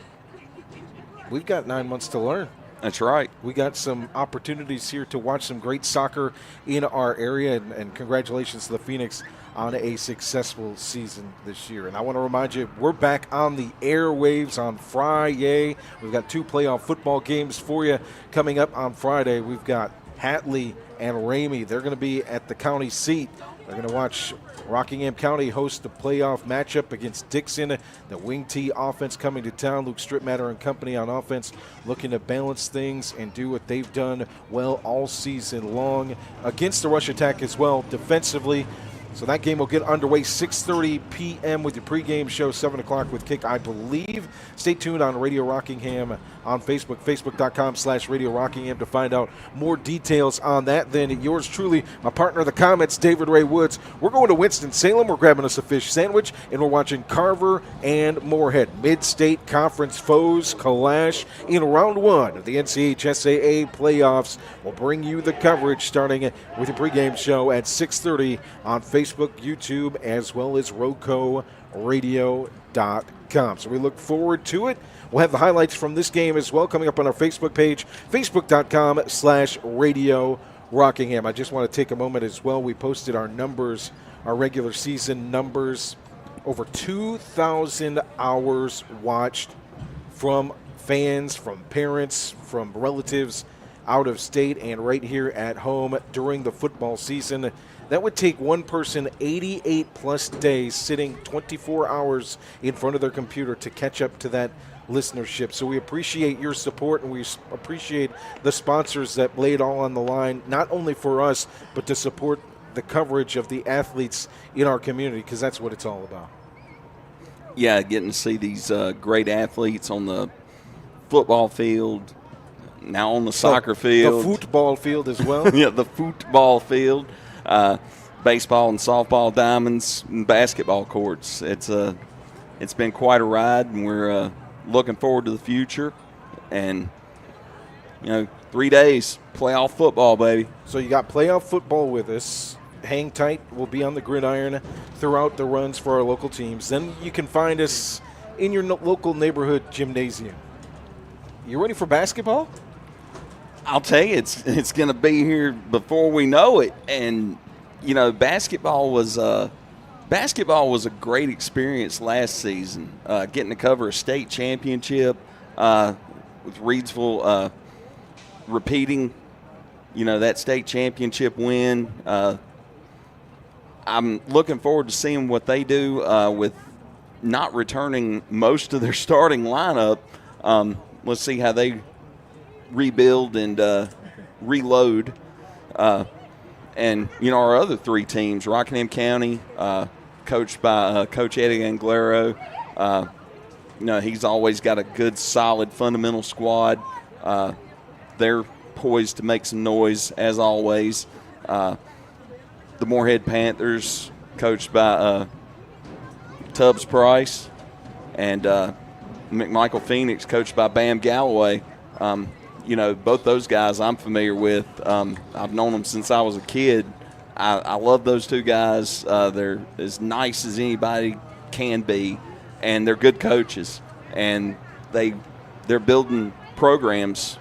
We've got 9 months to learn. That's right. We got some opportunities here to watch some great soccer in our area, and congratulations to the Phoenix on a successful season this year. And I want to remind you, we're back on the airwaves on Friday. We've got 2 playoff football games for you coming up on Friday. We've got Hatley and Ramey. They're going to be at the county seat. They're going to watch Rockingham County host the playoff matchup against Dixon. The Wing T offense coming to town. Luke Stripmatter and company on offense looking to balance things and do what they've done well all season long. Against the rush attack as well defensively. So that game will get underway 6:30 p.m. with your pregame show, 7 o'clock with kick, I believe. Stay tuned on Radio Rockingham on Facebook, facebook.com/Radio Rockingham to find out more details on that. Then yours truly, my partner in the comments, David Ray Woods. We're going to Winston-Salem. We're grabbing us a fish sandwich, and we're watching Carver and Moorhead. Mid-state conference foes clash in round 1 of the NCHSAA playoffs. We'll bring you the coverage starting with your pregame show at 6:30 on Facebook, YouTube, as well as RocoRadio.com. So we look forward to it. We'll have the highlights from this game as well coming up on our Facebook page, facebook.com/Radio Rockingham. I just want to take a moment as well. We posted our numbers, our regular season numbers. Over 2,000 hours watched from fans, from parents, from relatives out of state and right here at home during the football season. That would take one person 88-plus days sitting 24 hours in front of their computer to catch up to that listenership. So we appreciate your support, and we appreciate the sponsors that lay it all on the line, not only for us, but to support the coverage of the athletes in our community, because that's what it's all about. Yeah, getting to see these great athletes on the football field, now on the soccer field. The football field as well. Yeah, the football field. Baseball and softball diamonds and basketball courts. It's been quite a ride, and we're looking forward to the future. And 3 days playoff football, baby. So you got playoff football with us. Hang tight. We'll be on the gridiron throughout the runs for our local teams. Then you can find us in your local neighborhood gymnasium. You ready for basketball? I'll tell you, it's going to be here before we know it. And basketball was a great experience last season. Getting to cover a state championship with Reidsville repeating, that state championship win. I'm looking forward to seeing what they do with not returning most of their starting lineup. Let's see how they rebuild and reload. And, our other 3 teams, Rockingham County, coached by Coach Eddie Anglero. He's always got a good, solid, fundamental squad. They're poised to make some noise, as always. The Moorhead Panthers, coached by Tubbs Price. And McMichael Phoenix, coached by Bam Galloway. Both those guys I'm familiar with. I've known them since I was a kid. I love those 2 guys. They're as nice as anybody can be, and they're good coaches. And they're building programs,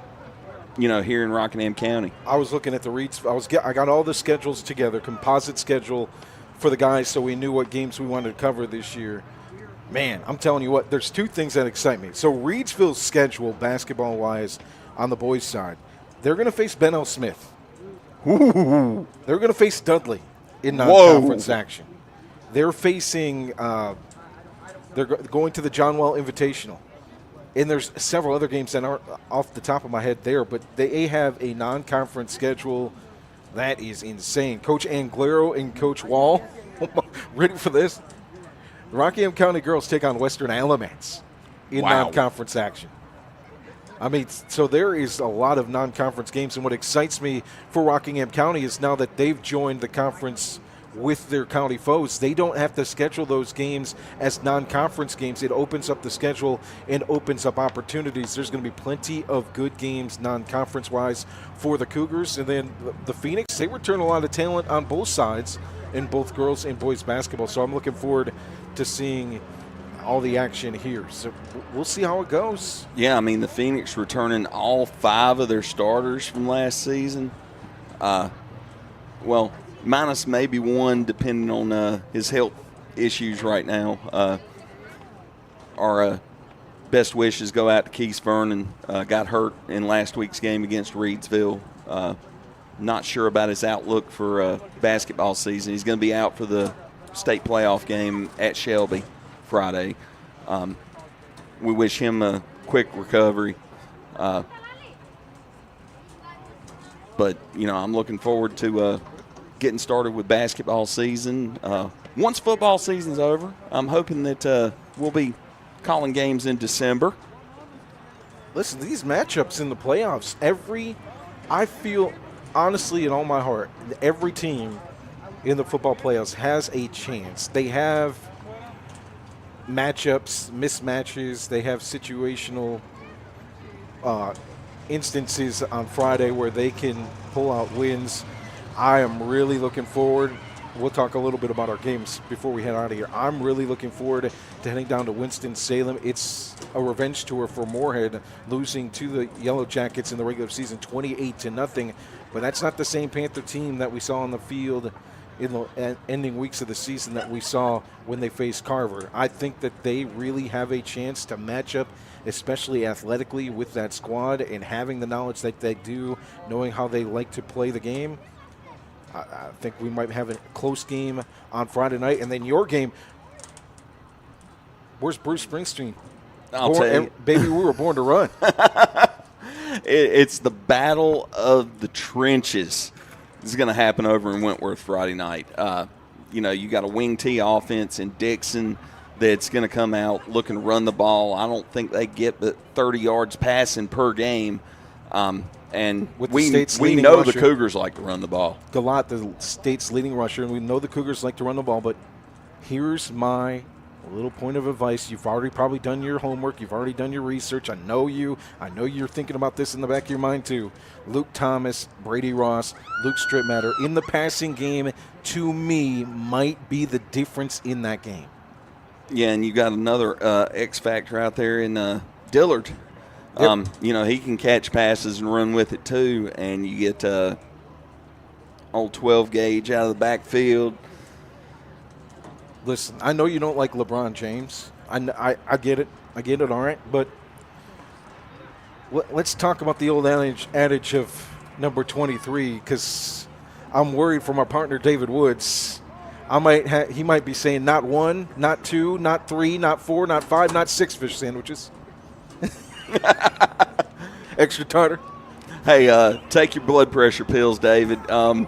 here in Rockingham County. I was looking at the Reeds. I got all the schedules together, composite schedule for the guys, so we knew what games we wanted to cover this year. Man, I'm telling you what, there's 2 things that excite me. So Reidsville's schedule, basketball-wise, on the boys' side, they're going to face Ben L. Smith. Ooh. They're going to face Dudley in non-conference action. They're facing They're going to the John Well Invitational. And there's several other games that aren't off the top of my head there, but they have a non-conference schedule that is insane. Coach Anglero and Coach Wall, ready for this? The Rockingham County girls take on Western Alamance in non-conference action. I mean, so there is a lot of non-conference games, and what excites me for Rockingham County is now that they've joined the conference with their county foes, they don't have to schedule those games as non-conference games. It opens up the schedule and opens up opportunities. There's going to be plenty of good games non-conference-wise for the Cougars. And then the Phoenix, they return a lot of talent on both sides in both girls and boys basketball. So I'm looking forward to seeing all the action here. So we'll see how it goes. Yeah, I mean, the Phoenix returning all 5 of their starters from last season. Minus maybe one, depending on his health issues right now. Our best wishes go out to Keith Vernon. Got hurt in last week's game against Reedsville. Not sure about his outlook for basketball season. He's going to be out for the state playoff game at Shelby Friday. We wish him a quick recovery. But, I'm looking forward to getting started with basketball season. Once football season's over, I'm hoping that we'll be calling games in December. Listen, these matchups in the playoffs, I feel honestly in all my heart, every team in the football playoffs has a chance. They have matchups, mismatches, they have situational instances on Friday where they can pull out wins. I am really looking forward. We'll talk a little bit about our games before we head out of here. I'm really looking forward to heading down to Winston-Salem. It's a revenge tour for Moorhead, losing to the Yellow Jackets in the regular season 28-0. But that's not the same Panther team that we saw on the field in the ending weeks of the season that we saw when they faced Carver. I think that they really have a chance to match up, especially athletically, with that squad, and having the knowledge that they do, knowing how they like to play the game. I think we might have a close game on Friday night. And then your game, where's Bruce Springsteen? I'll tell you. Baby, we were born to run. It's the battle of the trenches. This is going to happen over in Wentworth Friday night. You got a wing T offense in Dixon that's going to come out looking to run the ball. I don't think they get but 30 yards passing per game. And we know rusher, the Cougars like to run the ball. Galot, the state's leading rusher, and we know the Cougars like to run the ball. But here's my little point of advice. You've already probably done your homework. You've already done your research. I know you're thinking about this in the back of your mind too. Luke Thomas, Brady Ross, Luke Strittmatter in the passing game, to me, might be the difference in that game. Yeah, and you got another X factor out there in Dillard. Yep. He can catch passes and run with it too, and you get old 12 gauge out of the backfield. Listen, I know you don't like LeBron James. I get it. I get it, all right. But let's talk about the old adage of number 23, because I'm worried for my partner David Woods. He might be saying not 1, not 2, not 3, not 4, not 5, not 6 fish sandwiches. Extra tartar. Hey, take your blood pressure pills, David. I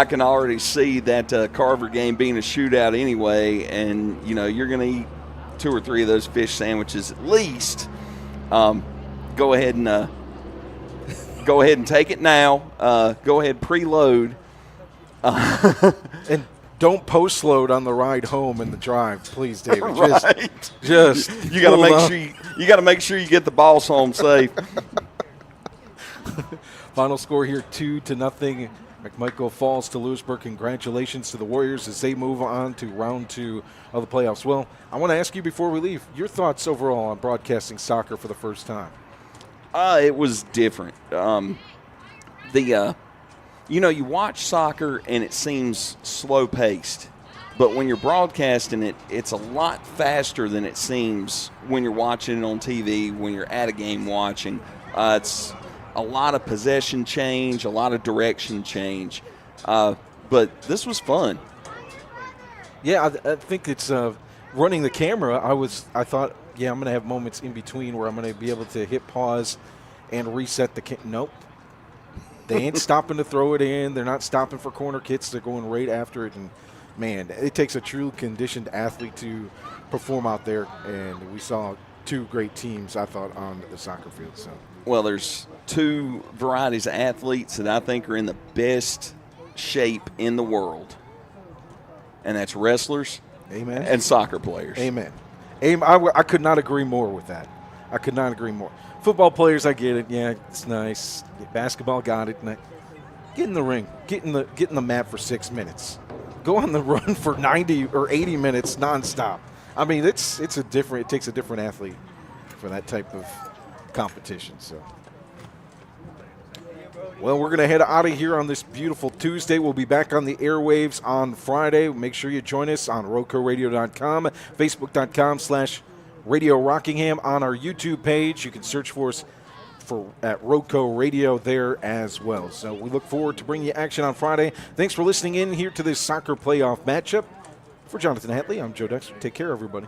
can already see that Carver game being a shootout anyway, and you're going to eat 2 or 3 of those fish sandwiches at least. Go ahead and take it now. Go ahead, preload. And don't post load on the ride home in the drive, please, David. Right. Just you got to make sure you get the boss home safe. Final score here 2-0. McMichael falls to Louisburg. Congratulations to the Warriors as they move on to round 2 of the playoffs. Well, I want to ask you before we leave, your thoughts overall on broadcasting soccer for the first time. It was different. You watch soccer and it seems slow-paced, but when you're broadcasting it, it's a lot faster than it seems when you're watching it on TV, when you're at a game watching. It's a lot of possession change, a lot of direction change, but this was fun. Yeah, I think it's running the camera. I thought, yeah, I'm going to have moments in between where I'm going to be able to hit pause and reset the Nope. They ain't stopping to throw it in. They're not stopping for corner kicks. They're going right after it. And, man, it takes a true conditioned athlete to perform out there. And we saw two great teams, I thought, on the soccer field. So, well, there's two varieties of athletes that I think are in the best shape in the world, and that's wrestlers amen, and soccer players. Amen. I could not agree more with that. I could not agree more. Football players, I get it. Yeah, it's nice. Basketball, got it. Get in the ring. Get in the mat for 6 minutes. Go on the run for 90 or 80 minutes nonstop. I mean, it takes a different athlete for that type of competition. So, well, we're going to head out of here on this beautiful Tuesday. We'll be back on the airwaves on Friday. Make sure you join us on rocoradio.com, facebook.com/Radio Rockingham, on our YouTube page. You can search for us at Roco Radio there as well. So we look forward to bringing you action on Friday. Thanks for listening in here to this soccer playoff matchup. For Jonathan Hatley, I'm Joe Dexter. Take care, everybody.